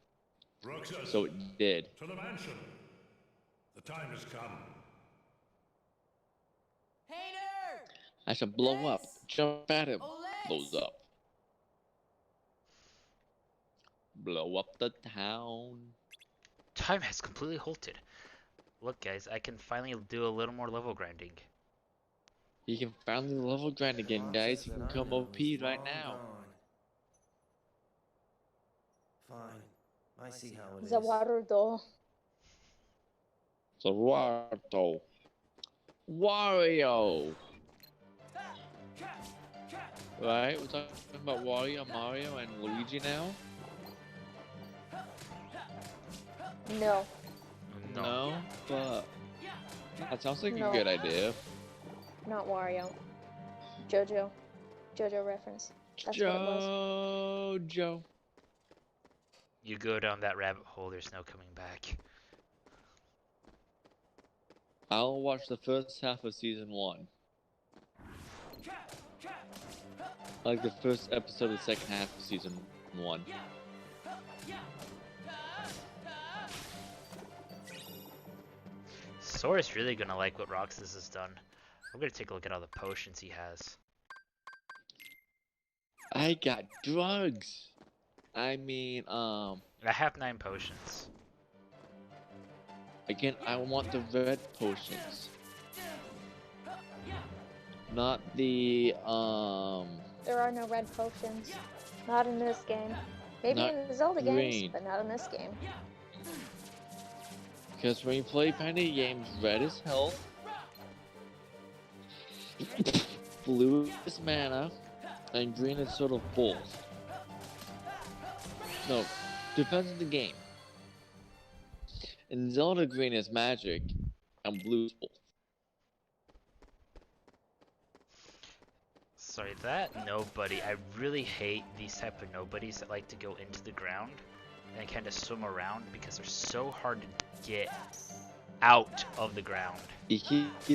Roxas, So it did. to the mansion. The time has come. Hater! I said blow up. Yes. Jump at him. Olex! Blows up. Blow up the town. Time has completely halted. Look, guys, I can finally do a little more level grinding. You can finally level grind again, guys. You can Roxas that I come know OP is right long now. gone. Fine. I see how it is. Zawarudo. So Wario. Right, we're talking about Wario, Mario, and Luigi now. No. No. But that sounds like No. a good idea. Not Wario. JoJo. JoJo reference. That's what it was. Joe. You go down that rabbit hole, there's no coming back. I'll watch the first half of season 1. Like the first episode of the second half of season 1. Sora's really gonna like what Roxas has done. I'm gonna take a look at all the potions he has. I got drugs. I mean, I have 9 potions. again, I want the red potions. Not the, There are no red potions. Not in this game. Maybe Not in the Zelda games, green. but not in this game. because when you play Penny games, red is health, blue is mana, and green is sort of both. No, depends on the game. In Zelda, green is magic, and blue is both. Sorry, that nobody. I really hate these type of nobodies that like to go into the ground and kind of swim around because they're so hard to get out of the ground. You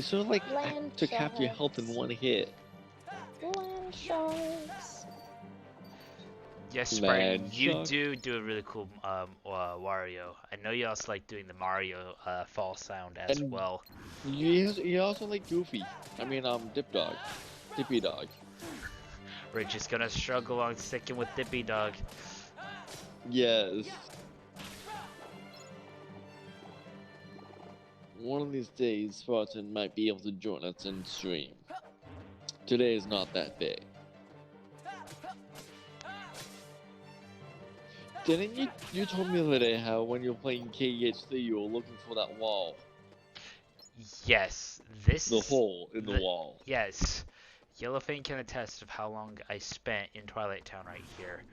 sort of like Land took half your health in sharks. one hit. Land sharks. Yes, Spartan, Land you shark. do a really cool Wario. I know you also like doing the Mario fall sound as And- well. You also like Goofy. I mean, Dippy Dog. We're just gonna struggle on sticking with Dippy Dog. Yes. One of these days, Spartan might be able to join us in stream. Today is not that day. Didn't you told me the other day how when you were playing KH3 you were looking for that wall. Yes, this The hole in the the- wall. Yes, Yellowfang can attest of how long I spent in Twilight Town right here,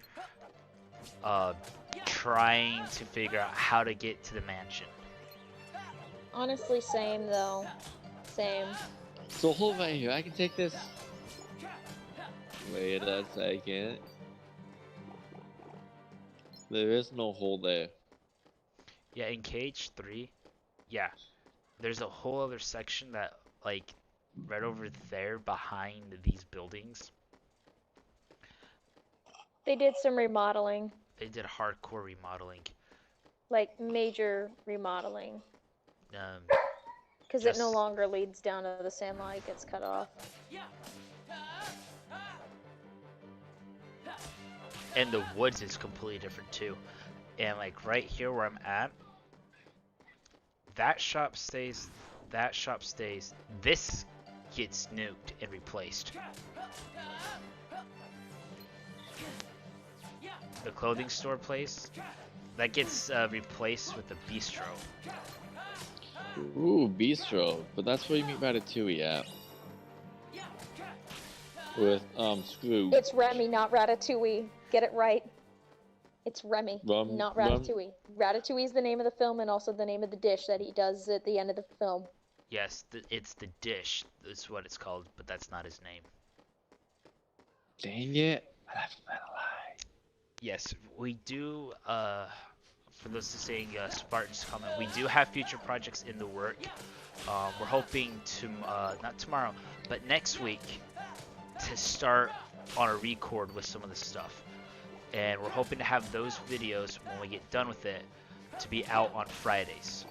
trying to figure out how to get to the mansion. Honestly, same though. Same. So hold right here, I can take this. Wait a second. There is no hole there. Yeah, in KH3, yeah, there's a whole other section that, like, right over there behind these buildings, They did some remodeling, they did hardcore remodeling. like major remodeling, Um, because it no Just- longer leads down to the Sandlot. It gets cut off. and the woods is completely different too. And like right here where I'm at, that shop stays, this gets nuked and replaced. The clothing store place, that gets replaced with the bistro. Ooh, Bistro. But that's where you meet Ratatouille at. With, Scrooge. It's Remy, not Ratatouille. Get it right. It's Remy, Rum- not rum- Ratatouille. Ratatouille is the name of the film and also the name of the dish that he does at the end of the film. Yes, it's the dish, is what it's called, but that's not his name. Dang it. That's not a lie. Yes, we do, for those who saying Spartan's comment, we do have future projects in the work. We're hoping to, not tomorrow, but next week, to start on a record with some of the stuff. And we're hoping to have those videos, when we get done with it, to be out on Fridays.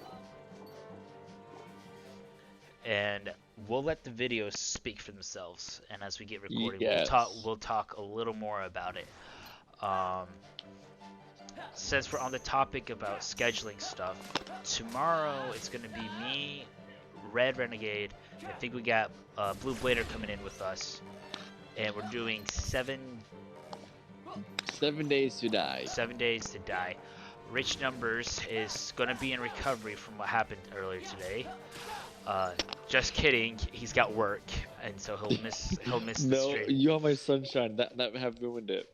And we'll let the videos speak for themselves, and as we get recorded, Yes. we'll talk a little more about it. Since we're on the topic about scheduling stuff, tomorrow it's going to be me, Red Renegade, I think we got Blue Blader coming in with us, and we're doing 7 7 days to die. 7 days to die. Rich Numbers is gonna be in recovery from what happened earlier today. Just kidding. He's got work, and so he'll miss the No, stream. you are my sunshine. That have ruined it.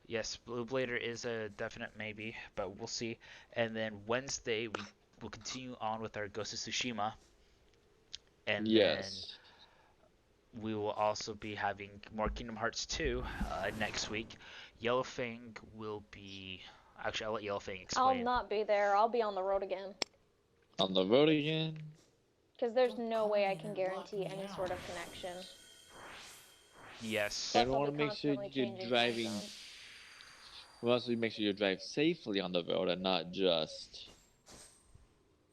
Yes, Blue Blader is a definite maybe, but we'll see. And then Wednesday we will continue on with our Ghost of Tsushima, and Yes. then we will also be having more Kingdom Hearts 2 next week. Yellowfang will be. Actually, I'll let Yellowfang I'll explain. not be there. I'll be on the road again. On the road again. Because there's no way I can guarantee any sort of connection. Yes. And Plus, I'll want to be make sure constantly you're changing time driving. zones. We also make sure you drive safely on the road and not just.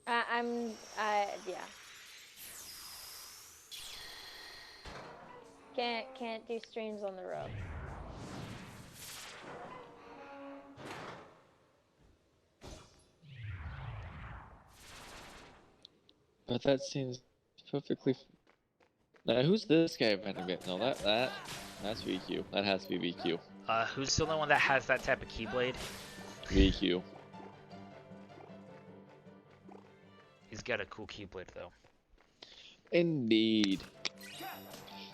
Yeah. Can't do streams on the road. But that seems perfectly. Now, who's this guy running it? No, that's VQ. That has to be VQ. Who's the only one that has that type of keyblade? VQ. He's got a cool keyblade though. Indeed.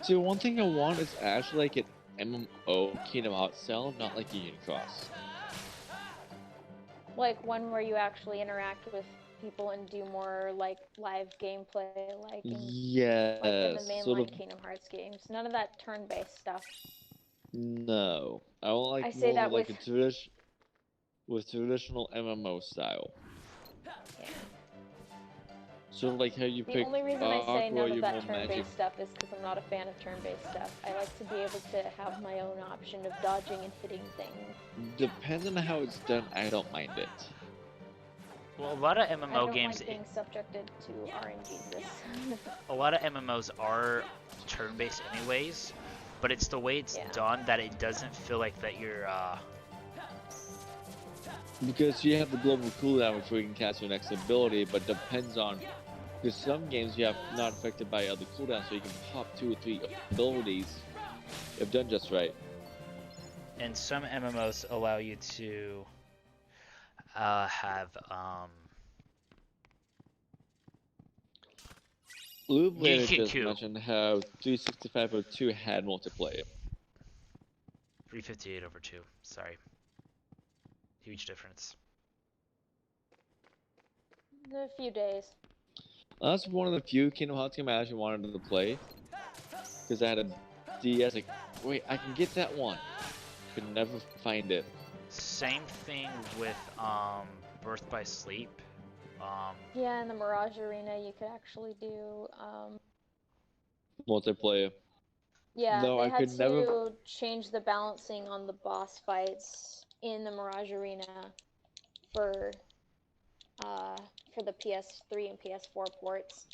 See, one thing I want is actually like an MMO Kingdom Hearts style, not like a Unicross. Like one where you actually interact with people and do more like live gameplay, like in the Yes. mainline Sort of. Kingdom Hearts games. None of that turn-based stuff. No. I want like I say more that like with- with traditional MMO style. Yeah. Sort of like how you The pick only reason I say Aqua, none you of that more turn-based magic. stuff is because I'm not a fan of turn-based stuff. I like to be able to have my own option of dodging and hitting things. Depends on how it's done, I don't mind it. Well, a lot of I MMO don't games, like being subjected to RNGs. a lot of MMOs are turn-based anyways, but it's the way it's Yeah. done that it doesn't feel like that you're. Because you have the global cooldown before you can cast your next ability, but depends on. Because some games you have not affected by other cooldowns, so you can pop 2 or 3 abilities if done just right. And some MMOs allow you to have Blue Blader just Geeky. mentioned how 36502 had multiplayer. 358 over 2. Sorry. Huge difference. In a few days. That's one of the few Kingdom Hearts games I actually wanted to play. Because I had a DS, like, wait, I can get that one. Could never find it. Same thing with Birth by Sleep. Yeah, in the Mirage Arena, you could actually do. Multiplayer. Yeah, No, they I had could to never- change the balancing on the boss fights in the Mirage Arena for the PS3 and PS4 ports.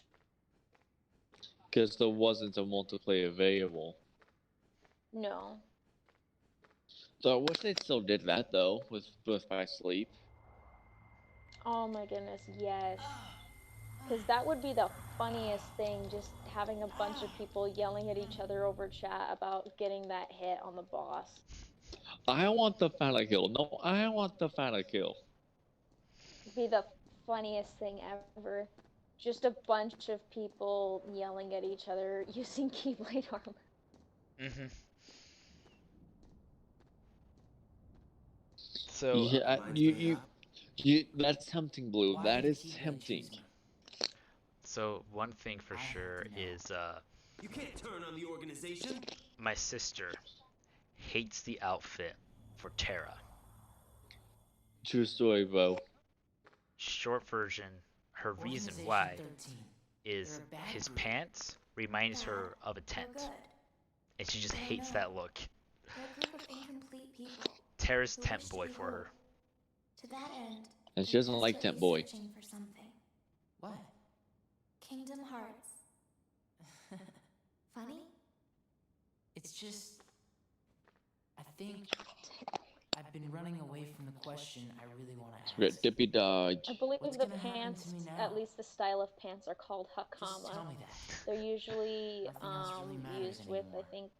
Because there wasn't a multiplayer available. No. So I wish they still did that though, with Birth by Sleep. Oh my goodness, yes. Because that would be the funniest thing, just having a bunch of people yelling at each other over chat about getting that hit on the boss. I want the final kill. No, I want the final kill. It'd be the funniest thing ever. Just a bunch of people yelling at each other using Keyblade armor. Mm-hmm. So Yeah, Reminds me of- you. That's tempting, Blue. Why That did is Keyblade tempting. choose me? So one thing for I have sure to know. is You can't turn on the organization. my sister hates the outfit for Terra. True story, bro. Short version, her reason Organization why 13. is They're a bad his group. pants reminds her of a They're tent, good. and she just I hates know. that look. They're a group of incomplete people. Terra's who tent wish to boy be for whole. her. To that end, And she they're doesn't like Temp desperately Boy. searching for something. What? Kingdom Hearts. Funny? It's just, I think I've been running away from the question I really want to Red ask. Dippy Dog. I believe What's the gonna happen pants, to me now? at least the style of pants, are called Just tell hakama. me that. They're usually Nothing else really matters used with, I anymore. think,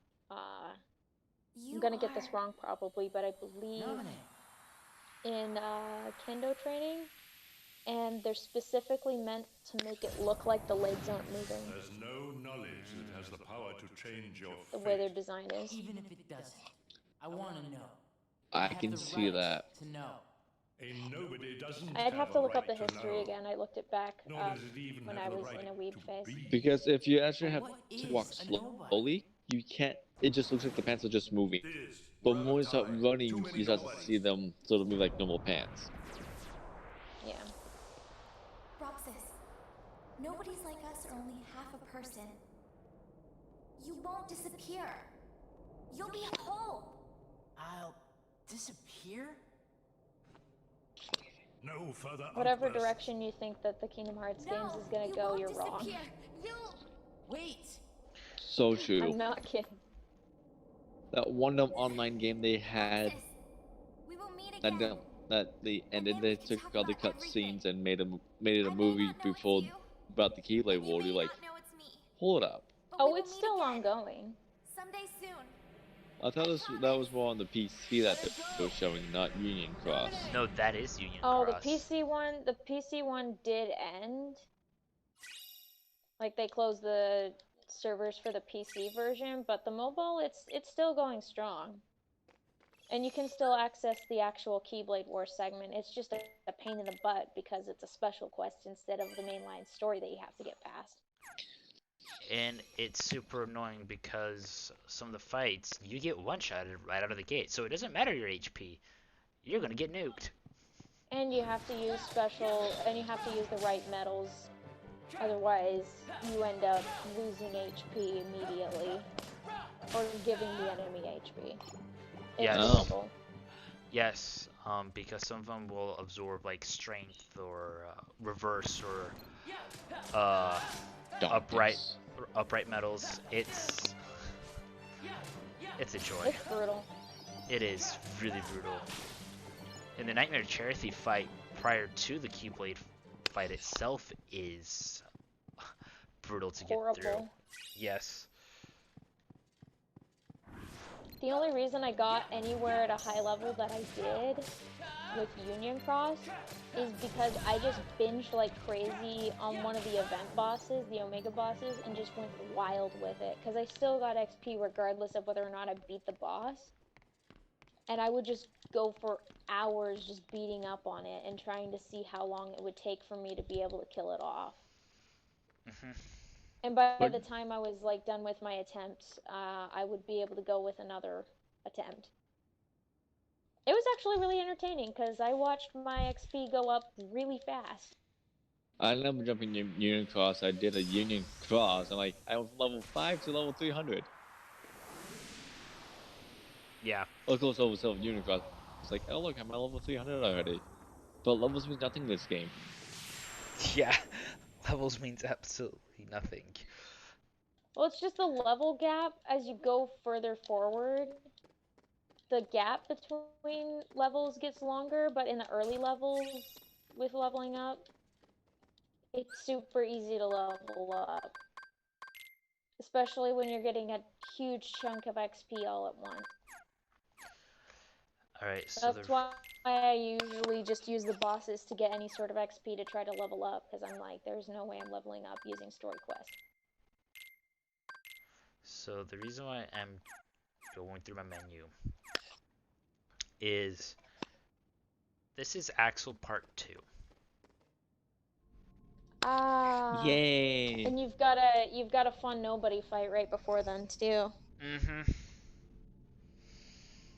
You I'm gonna get this are- wrong probably, but I believe Nominate. in kendo training, and they're specifically meant to make it look like the legs aren't moving. There's no knowledge that has the power to change your The way their fate. design is. Even if it doesn't, I want to know. I have can the see right that. to know. A nobody doesn't I'd have to a look up the right to history know, again. I looked it back nor does it even when have I the was right in a weeb to phase. be. Because if you actually have What to is walk a nobody? slowly, you can't. It just looks like the pants are just moving. This, But we're out when you of start time. running, Too many you start to nobodies. see them sort of move like normal pants. Yeah. Roxas, nobodies like us are only half a person. You won't disappear. You'll be whole. I'll disappear? No further Whatever outbursts. direction you think that the Kingdom Hearts games is gonna you go, won't you're wrong. disappear. You'll... Wait! So true. I'm not kidding. That one online game they had Roxas, we will meet that again. that they ended, then they we can took talk all the about cut everything. scenes and made it a I may movie not know it's before you, about the Keyblade and you War. may You're like, not know it's me, hold up. but we Oh, will it's meet still again. ongoing. Someday soon. I thought that was more on the PC that they were showing, not Union Cross. No, that is Union Oh, Cross. the PC one did end. Like they closed the servers for the PC version, but the mobile, it's still going strong. And you can still access the actual Keyblade War segment. It's just a pain in the butt because it's a special quest instead of the mainline story that you have to get past. And it's super annoying because some of the fights, you get one-shotted right out of the gate. So it doesn't matter your HP. You're going to get nuked. And you have to use you have to use the right metals. Otherwise, you end up losing HP immediately. Or giving the enemy HP. It's Yes. horrible. Yes, because some of them will absorb like strength or reverse or Darkness. upright metals. It's a joy. It's brutal. It is really brutal. And the Nightmare Chair Thief fight prior to the Keyblade fight itself is brutal to get through. Horrible. Yes. The only reason I got anywhere at a high level that I did with Union Cross is because I just binged like crazy on one of the event bosses, the Omega bosses, and just went wild with it. Because I still got XP regardless of whether or not I beat the boss. And I would just go for hours just beating up on it and trying to see how long it would take for me to be able to kill it off. Mhm. And by the time I was like done with my attempt, I would be able to go with another attempt. It was actually really entertaining because I watched my XP go up really fast. I remember jumping Union Cross. I did a Union Cross, and like I went from level 5 to level 300. Yeah. Of course, over self Union Cross. It's like, oh look, I'm at level 300 already. But levels means nothing in this game. Yeah. Levels means absolutely nothing. Well, it's just the level gap as you go further forward. The gap between levels gets longer, but in the early levels with leveling up, it's super easy to level up. Especially when you're getting a huge chunk of XP all at once. Alright, so That's why I usually just use the bosses to get any sort of XP to try to level up, because I'm like, there's no way I'm leveling up using story quests. So the reason why I'm going through my menu is this is Axel Part 2. Ah. Yay! And you've got a fun nobody fight right before then too. Mm-hmm.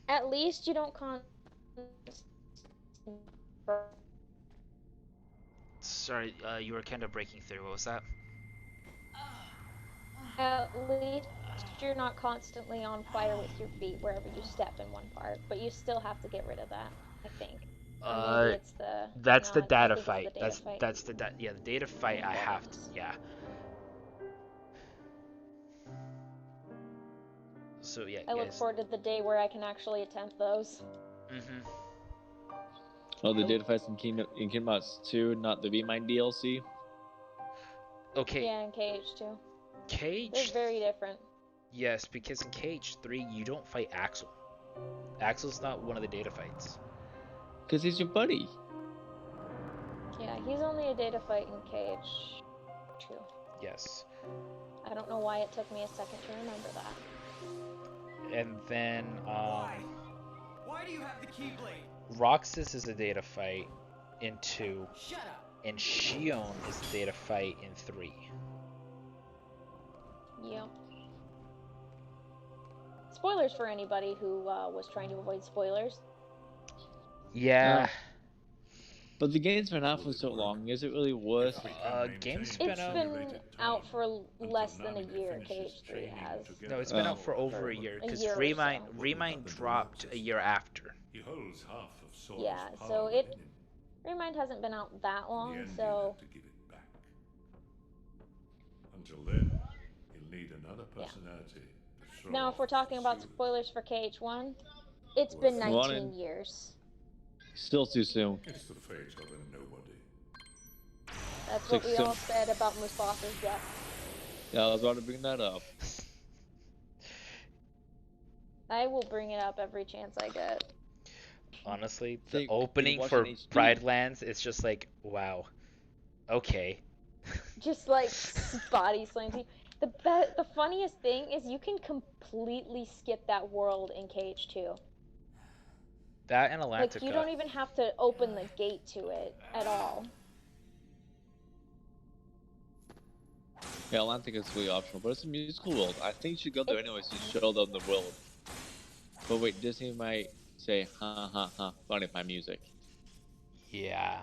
At least you don't Sorry, you were kind of breaking through. What was that? At least you're not constantly on fire with your feet wherever you step in one part, but you still have to get rid of that, I think. Or maybe it's the That's the no, I data think fight. it's the data fight. That's the the data fight. I have to. Yeah. So yeah, I look guys. forward to the day where I can actually attempt those. Mm-hmm. Oh, the data fights in Kingdom Hearts 2, not the V-Mine DLC. Okay. Yeah, and KH too. Cage. They're very different. Yes, because in KH3 you don't fight Axel. Axel's not one of the data fights. Because he's your buddy. Yeah, he's only a data fight in KH 2. Yes. I don't know why it took me a second to remember that. And then Why? Why do you have the Keyblade? Roxas is a data fight in 2, Shut up. and Shion is a data fight in 3. Yep. Spoilers for anybody who was trying to avoid spoilers. Yeah. But the game's been out for so long, is it really worth it? Game's been It's out. been out for less than a year, KH3 has. No, it's been out Oh. for over a year because year or Remind so. Remind dropped a year after. He holds half of Sora's Yeah, so power it- within him. Remind hasn't been out that In the long, end, he'll so have to give it back. Until then, he'll need another Yeah. personality. to show now if off we're talking his about pursuit. spoilers for KH1, it's been Well, 19 Wanted- years. Still too soon. It's the fate of a nobody. That's what we 6 all said about Mustafa's death. Yeah, I was about to bring that up. I will bring it up every chance I get. Honestly, the Think- opening watch for an HD. Pride Lands is just like, wow. Okay. Just like body slams you. The funniest thing is you can completely skip that world in KH2. That and Like Atlantica. you don't even have to open the gate to it at all. Yeah, Atlantic is really optional, but it's a musical world. I think you should go there anyways to show them the world. But wait, Disney might say, ha ha ha, funny my music. Yeah.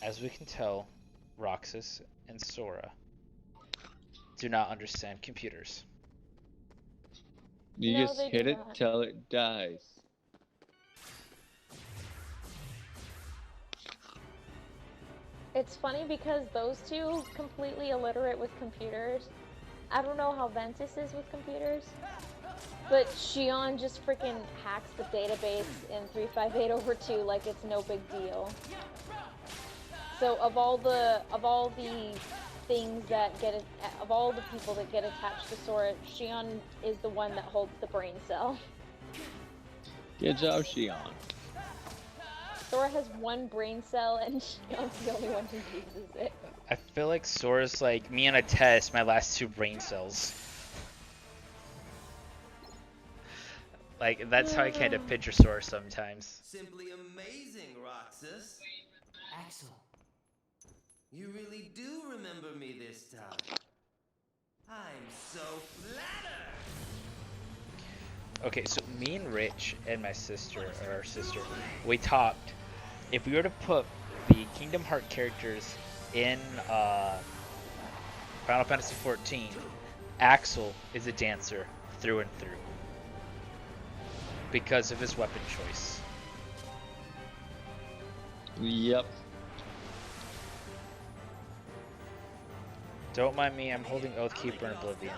As we can tell, Roxas and Sora do not understand computers. You No, just they hit do it not. till it dies. It's funny because those two completely illiterate with computers. I don't know how Ventus is with computers, but Shion just freaking hacks the database in 358 over 2 like it's no big deal. So of all the things that of all the people that get attached to Sora, Shion is the one that holds the brain cell. Good job, Shion. Sora has one brain cell and Shion's the only one who uses it. I feel like Sora's like me on a test, my last 2 brain cells. Like, that's how I kind of picture Sora sometimes. Simply amazing, Roxas. Axel. You really do remember me this time. I'm so flattered. Okay, so me and Rich and my sister, or our sister, we talked. If we were to put the Kingdom Hearts characters in Final Fantasy XIV, Axel is a dancer through and through because of his weapon choice. Yep. Don't mind me, I'm holding Oathkeeper and Oblivion.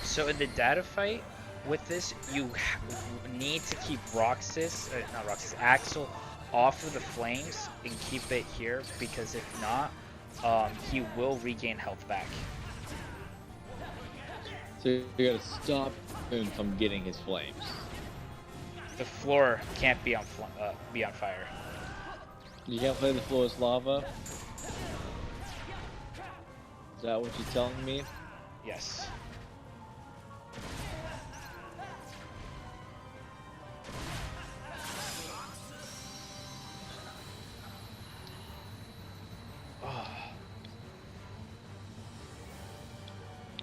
So in the data fight with this, you need to keep not Roxas, Axel off of the flames and keep it here, because if not, he will regain health back. So you gotta stop him from getting his flames. The floor can't be on fire. You can't play the floor as lava? Is that what you're telling me? Yes.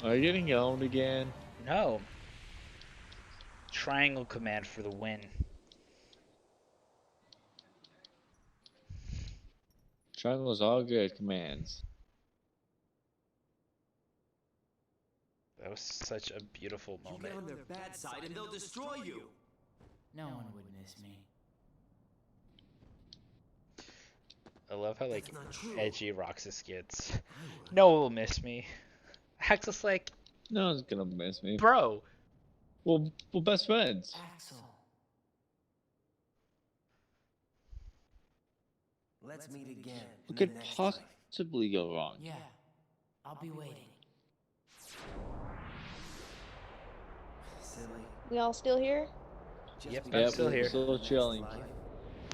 Are you getting owned again? No. Triangle command for the win. Triangle's all good commands. That was such a beautiful You get moment. on their bad side and they'll destroy you. No one would miss me. I love how like That's not true. edgy Roxas gets. I would. No one will miss me. Axel's like, No one's gonna miss me. bro. Well, we're best friends. Axel. Let's meet again. What in could the next life. possibly go wrong? Yeah, I'll be waiting. Silly. We all still here? Just Yep, because I'm still we're here. still chilling. life.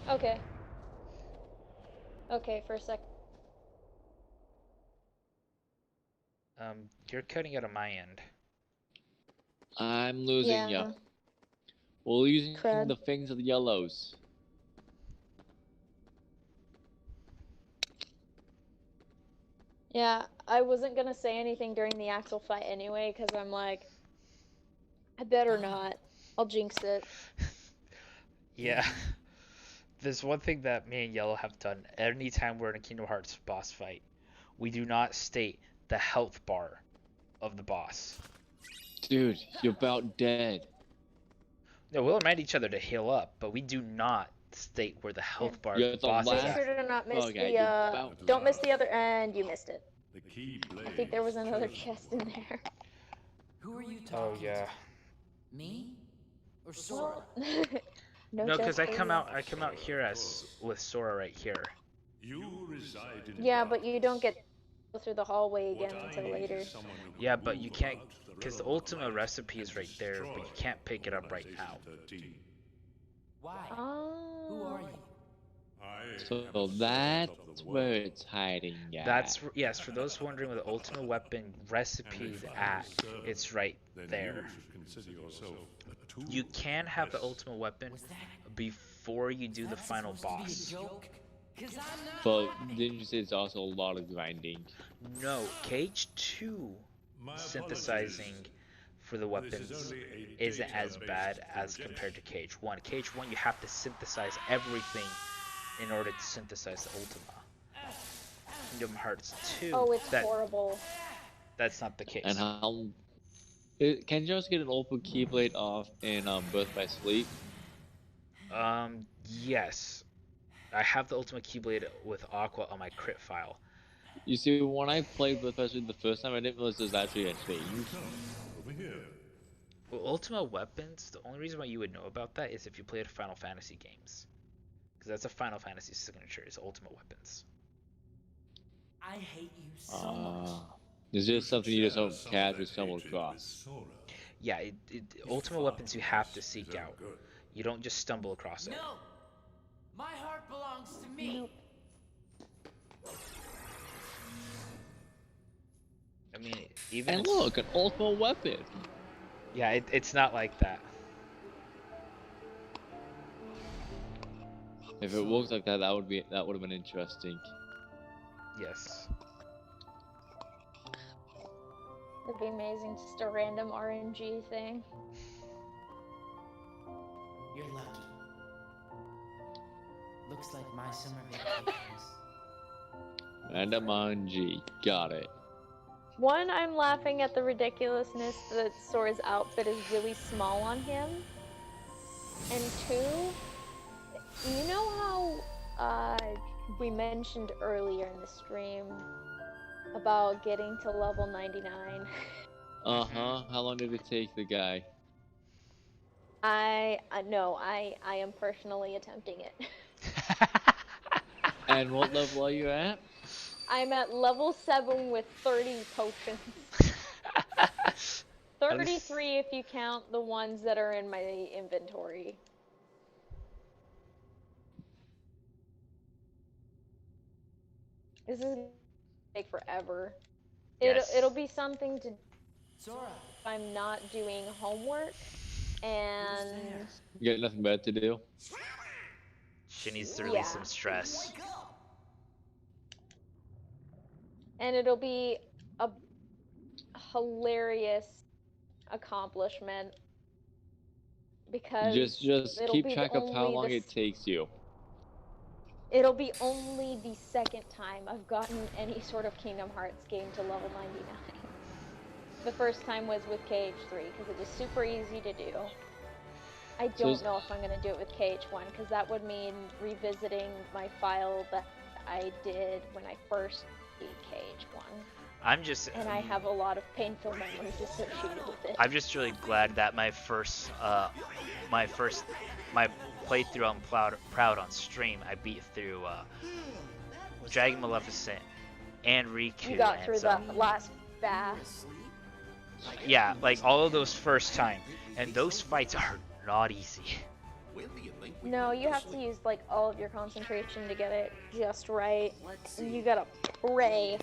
Okay. Okay, for a sec. You're cutting out on my end. I'm losing Yeah. ya. We're losing Crud. the things of the yellows. Yeah, I wasn't gonna say anything during the Axel fight anyway, because I'm like, I better not. I'll jinx it. Yeah. There's one thing that me and Yellow have done anytime we're in a Kingdom Hearts boss fight. We do not state the health bar of the boss. Dude, you're about dead. No, we'll remind each other to heal up, but we do not state where the health bar You're of the the boss is Make last- at. sure to not miss Okay, the, you're about don't miss the other, and you missed it. The key blade. I think there was another chest in there. Who are you Oh talking yeah. to? Me? Or Sora? Well, no, No, because chest I for come you. out here as with Sora right here. You reside in Yeah, doubt. but you don't get to go through the hallway What again I until need later. is someone who can Yeah, but you move can't, about because the realm of ultimate light recipe is and right there, but you destroy can't pick it up right now. Organization 13. Why? Oh. Who are you? I am So a servant of that's the where world. it's hiding at. That's yes. For those wondering where the ultimate weapon recipe is at, it's right Then there. you should consider yourself a tool. You can have the Yes. ultimate weapon Was that, before you do was the that final supposed boss. to be a joke? 'Cause I'm not But lying. didn't you say it's also a lot of grinding? No, Cage 2 My synthesizing apologies. for the This weapons is only a isn't as database bad as projection. compared to Cage 1. Cage 1 you have to synthesize everything in order to synthesize the Ultima. Kingdom Hearts 2, Oh, it's that, horrible. that's not the case. And how? Can you just get an open keyblade off in Birth by Sleep? Yes. I have the Ultimate Keyblade with Aqua on my crit file. You see, when I played Birth by Sleep the first time, I didn't realize there's actually a thing. Over here. Well, Ultima Weapons, the only reason why you would know about that is if you played Final Fantasy games. Because that's a Final Fantasy signature, is Ultimate Weapons. I hate you so much. It's just something you just Share don't some of casually that stumble hatred across. with Sora. Yeah, Ultimate Weapons you have to Is seek that out. good? You don't just stumble across it. No! My heart belongs to me! Nope. I mean, even And look, an ultimate weapon. yeah, it's not like that. If it works like that, that would have been interesting. Yes. It'd be amazing, just a random RNG thing. You're lucky. Looks like my summer vacations. And a Manji, got it. One, I'm laughing at the ridiculousness that Sora's outfit is really small on him. And two, you know how we mentioned earlier in the stream about getting to level 99? Uh-huh. How long did it take the guy? No, I am personally attempting it. And what level are you at? I'm at level 7 with 30 potions. 33 if you count the ones that are in my inventory. This is gonna take forever. Yes. It'll be something to Sora, if I'm not doing homework and You got nothing better to do? She needs to release Yeah. some stress. Wake up! and it'll be a hilarious accomplishment because Just it'll keep be track of how only long the it takes you. It'll be only the second time I've gotten any sort of Kingdom Hearts game to level 99. the first time was with KH3 because it was super easy to do. I So don't know if I'm gonna do it with KH1 because that would mean revisiting my file that I did when I first beat KH1, I'm just and I have a lot of painful memories associated with it. I'm just really glad that my playthrough on Proud on stream, I beat through Dragon Maleficent and Riku. You got and through so, the last bath. Yeah, like all of those first time, and those fights are not easy. No, you have to use like all of your concentration to get it just right. And you gotta pray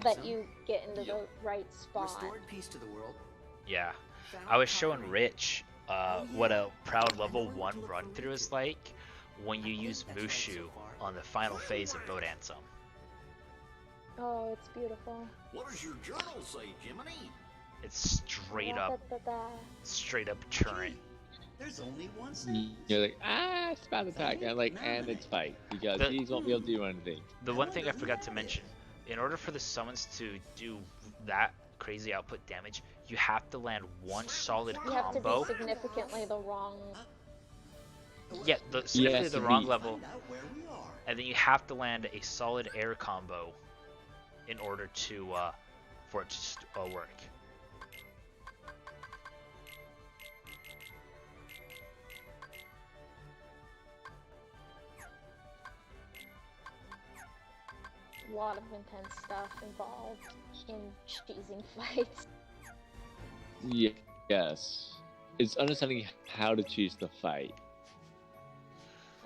that you get into the right spot. Restored peace to the world. Yeah, I was showing Rich what a Proud level 1 run through is like when you use Mushu on the final phase of Bodansum. Oh, it's beautiful. What does your journal say, Jiminy? It's straight up turret. There's only one sentence. You're like, spell attack, and it's fight because The- these won't be able to do anything. The one thing I forgot to mention, in order for the summons to do that crazy output damage, you have to land one solid You have to combo. be significantly the wrong. Yeah, significantly Yes, the wrong indeed. level, Find out where we are. and then you have to land a solid air combo in order to for it to work. A lot of intense stuff involved in cheesing fights. Yes. It's understanding how to choose the fight.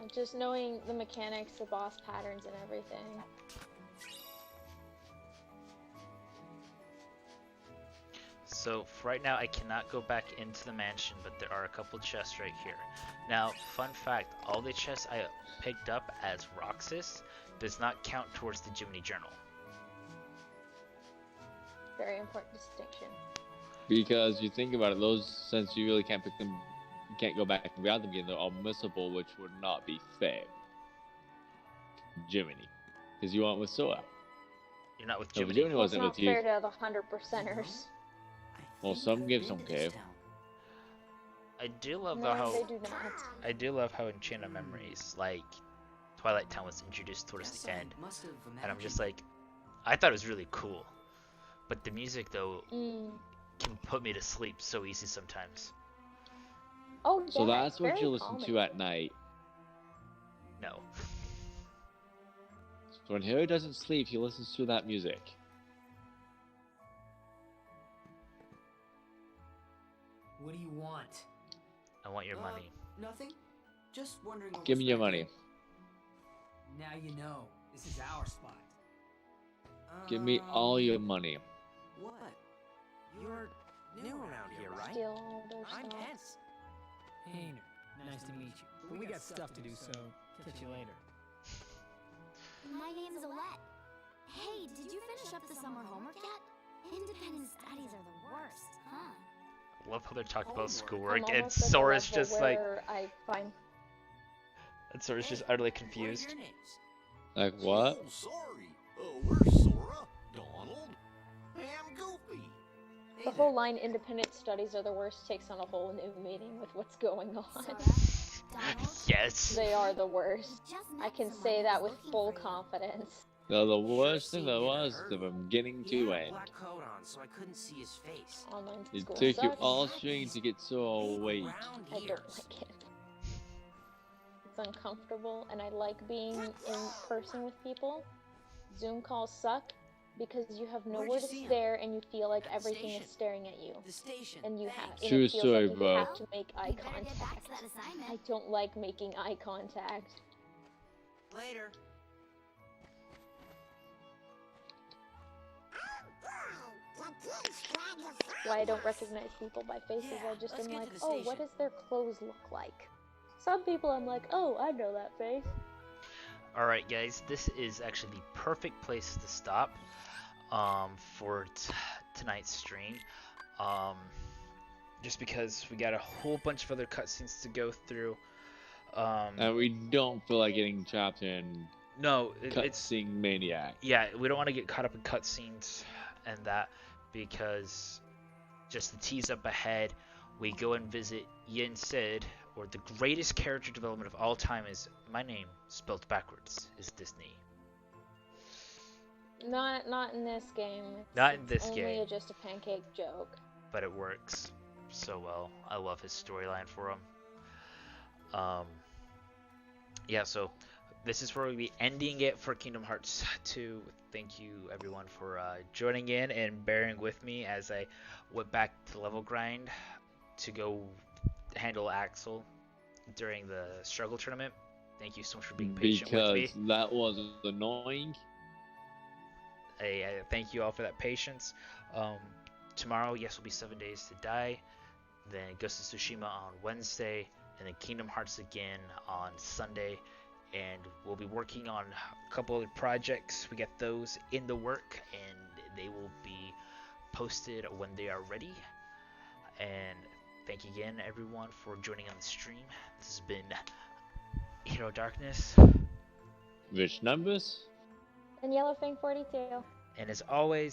And just knowing the mechanics, the boss patterns, and everything. So for right now, I cannot go back into the mansion, but there are a couple chests right here. Now, fun fact, all the chests I picked up as Roxas does not count towards the Jiminy Journal. Very important distinction. Because you think about it, those, since you really can't pick them, you can't go back and grab them again, they're all missable, which would not be fair. Jiminy. Because you want with Sora. You're not with No, but Jiminy. Jiminy Well, it's wasn't not with you. fair to the 100%ers. Well, some give, some give. I do love No, how they do not. I do love how in Chain of Memories, like Twilight Town was introduced towards the end, and I'm just like, I thought it was really cool, but the music though Mm. can put me to sleep so easy sometimes. Oh, yeah. So that's it's what very you listen calming. to at night. No, So when Harry doesn't sleep, he listens to that music. What do you want? I want your money. Nothing. Just wondering. What Give was me your back money. Now you know. This is our spot. there. Give me all your money. What? You're new around here, right? Steal all their I'm stuff. Hens. Hey, nice to meet you. But we got stuff to do, so catch you later. My name's Olette. Hey, did you finish up the summer homework yet? Independent studies are the worst, huh? Love how they're talking about Homework. schoolwork, I'm and almost at the Sora's level just like, where I find and Sora's just Hey, utterly What are confused. your names? Like what? Oh, sorry. We're Sora, Donald, and Goofy. Hey the there. whole line "independent studies are the worst" takes on a whole new meaning with what's going on. Sora, Donald, Yes. They are the worst. just I met can someone say who's that with looking full for you. confidence. No, the worst thing seen there you, was heard the of him. beginning He to had a end. black coat on, so I couldn't see his face. Online It school took you sucks. all string to get so Big awake. round I don't ears. like it. It's uncomfortable, and I like being in person with people. Zoom calls suck because you have Where'd nowhere you to see him? stare and you feel like At the everything station. is staring at you. The station. And you have Thanks. and True it feels story, like you bro. have to make eye You better get back contact. to that assignment. I don't like making eye contact. Later. Why I don't recognize people by faces, Yeah, I just let's am get like, to the oh, what station." does their clothes look like? Some people I'm like, oh, I know that face. Alright guys, this is actually the perfect place to stop for tonight's stream. Just because we got a whole bunch of other cutscenes to go through. And we don't feel like getting trapped in No, it's cutscene maniac. yeah, we don't want to get caught up in cutscenes and that because just to tease up ahead, we go and visit Yin Sid, or the greatest character development of all time is my name spelled backwards is Disney. Not in this game. Not in this only game. Just a pancake joke. But it works so well. I love his storyline for him. Yeah, so this is where we'll be ending it for Kingdom Hearts 2. Thank you everyone for joining in and bearing with me as I went back to level grind to go handle Axel during the struggle tournament. Thank you so much for being patient with me. Because that was annoying. I thank you all for that patience. Tomorrow, yes, will be 7 Days to Die. Then Ghost of Tsushima on Wednesday, and then Kingdom Hearts again on Sunday. And we'll be working on a couple other projects. We get those in the work, and they will be posted when they are ready. And thank you again, everyone, for joining on the stream. This has been Hero Darkness. Which numbers? And Yellowfang 42. And as always,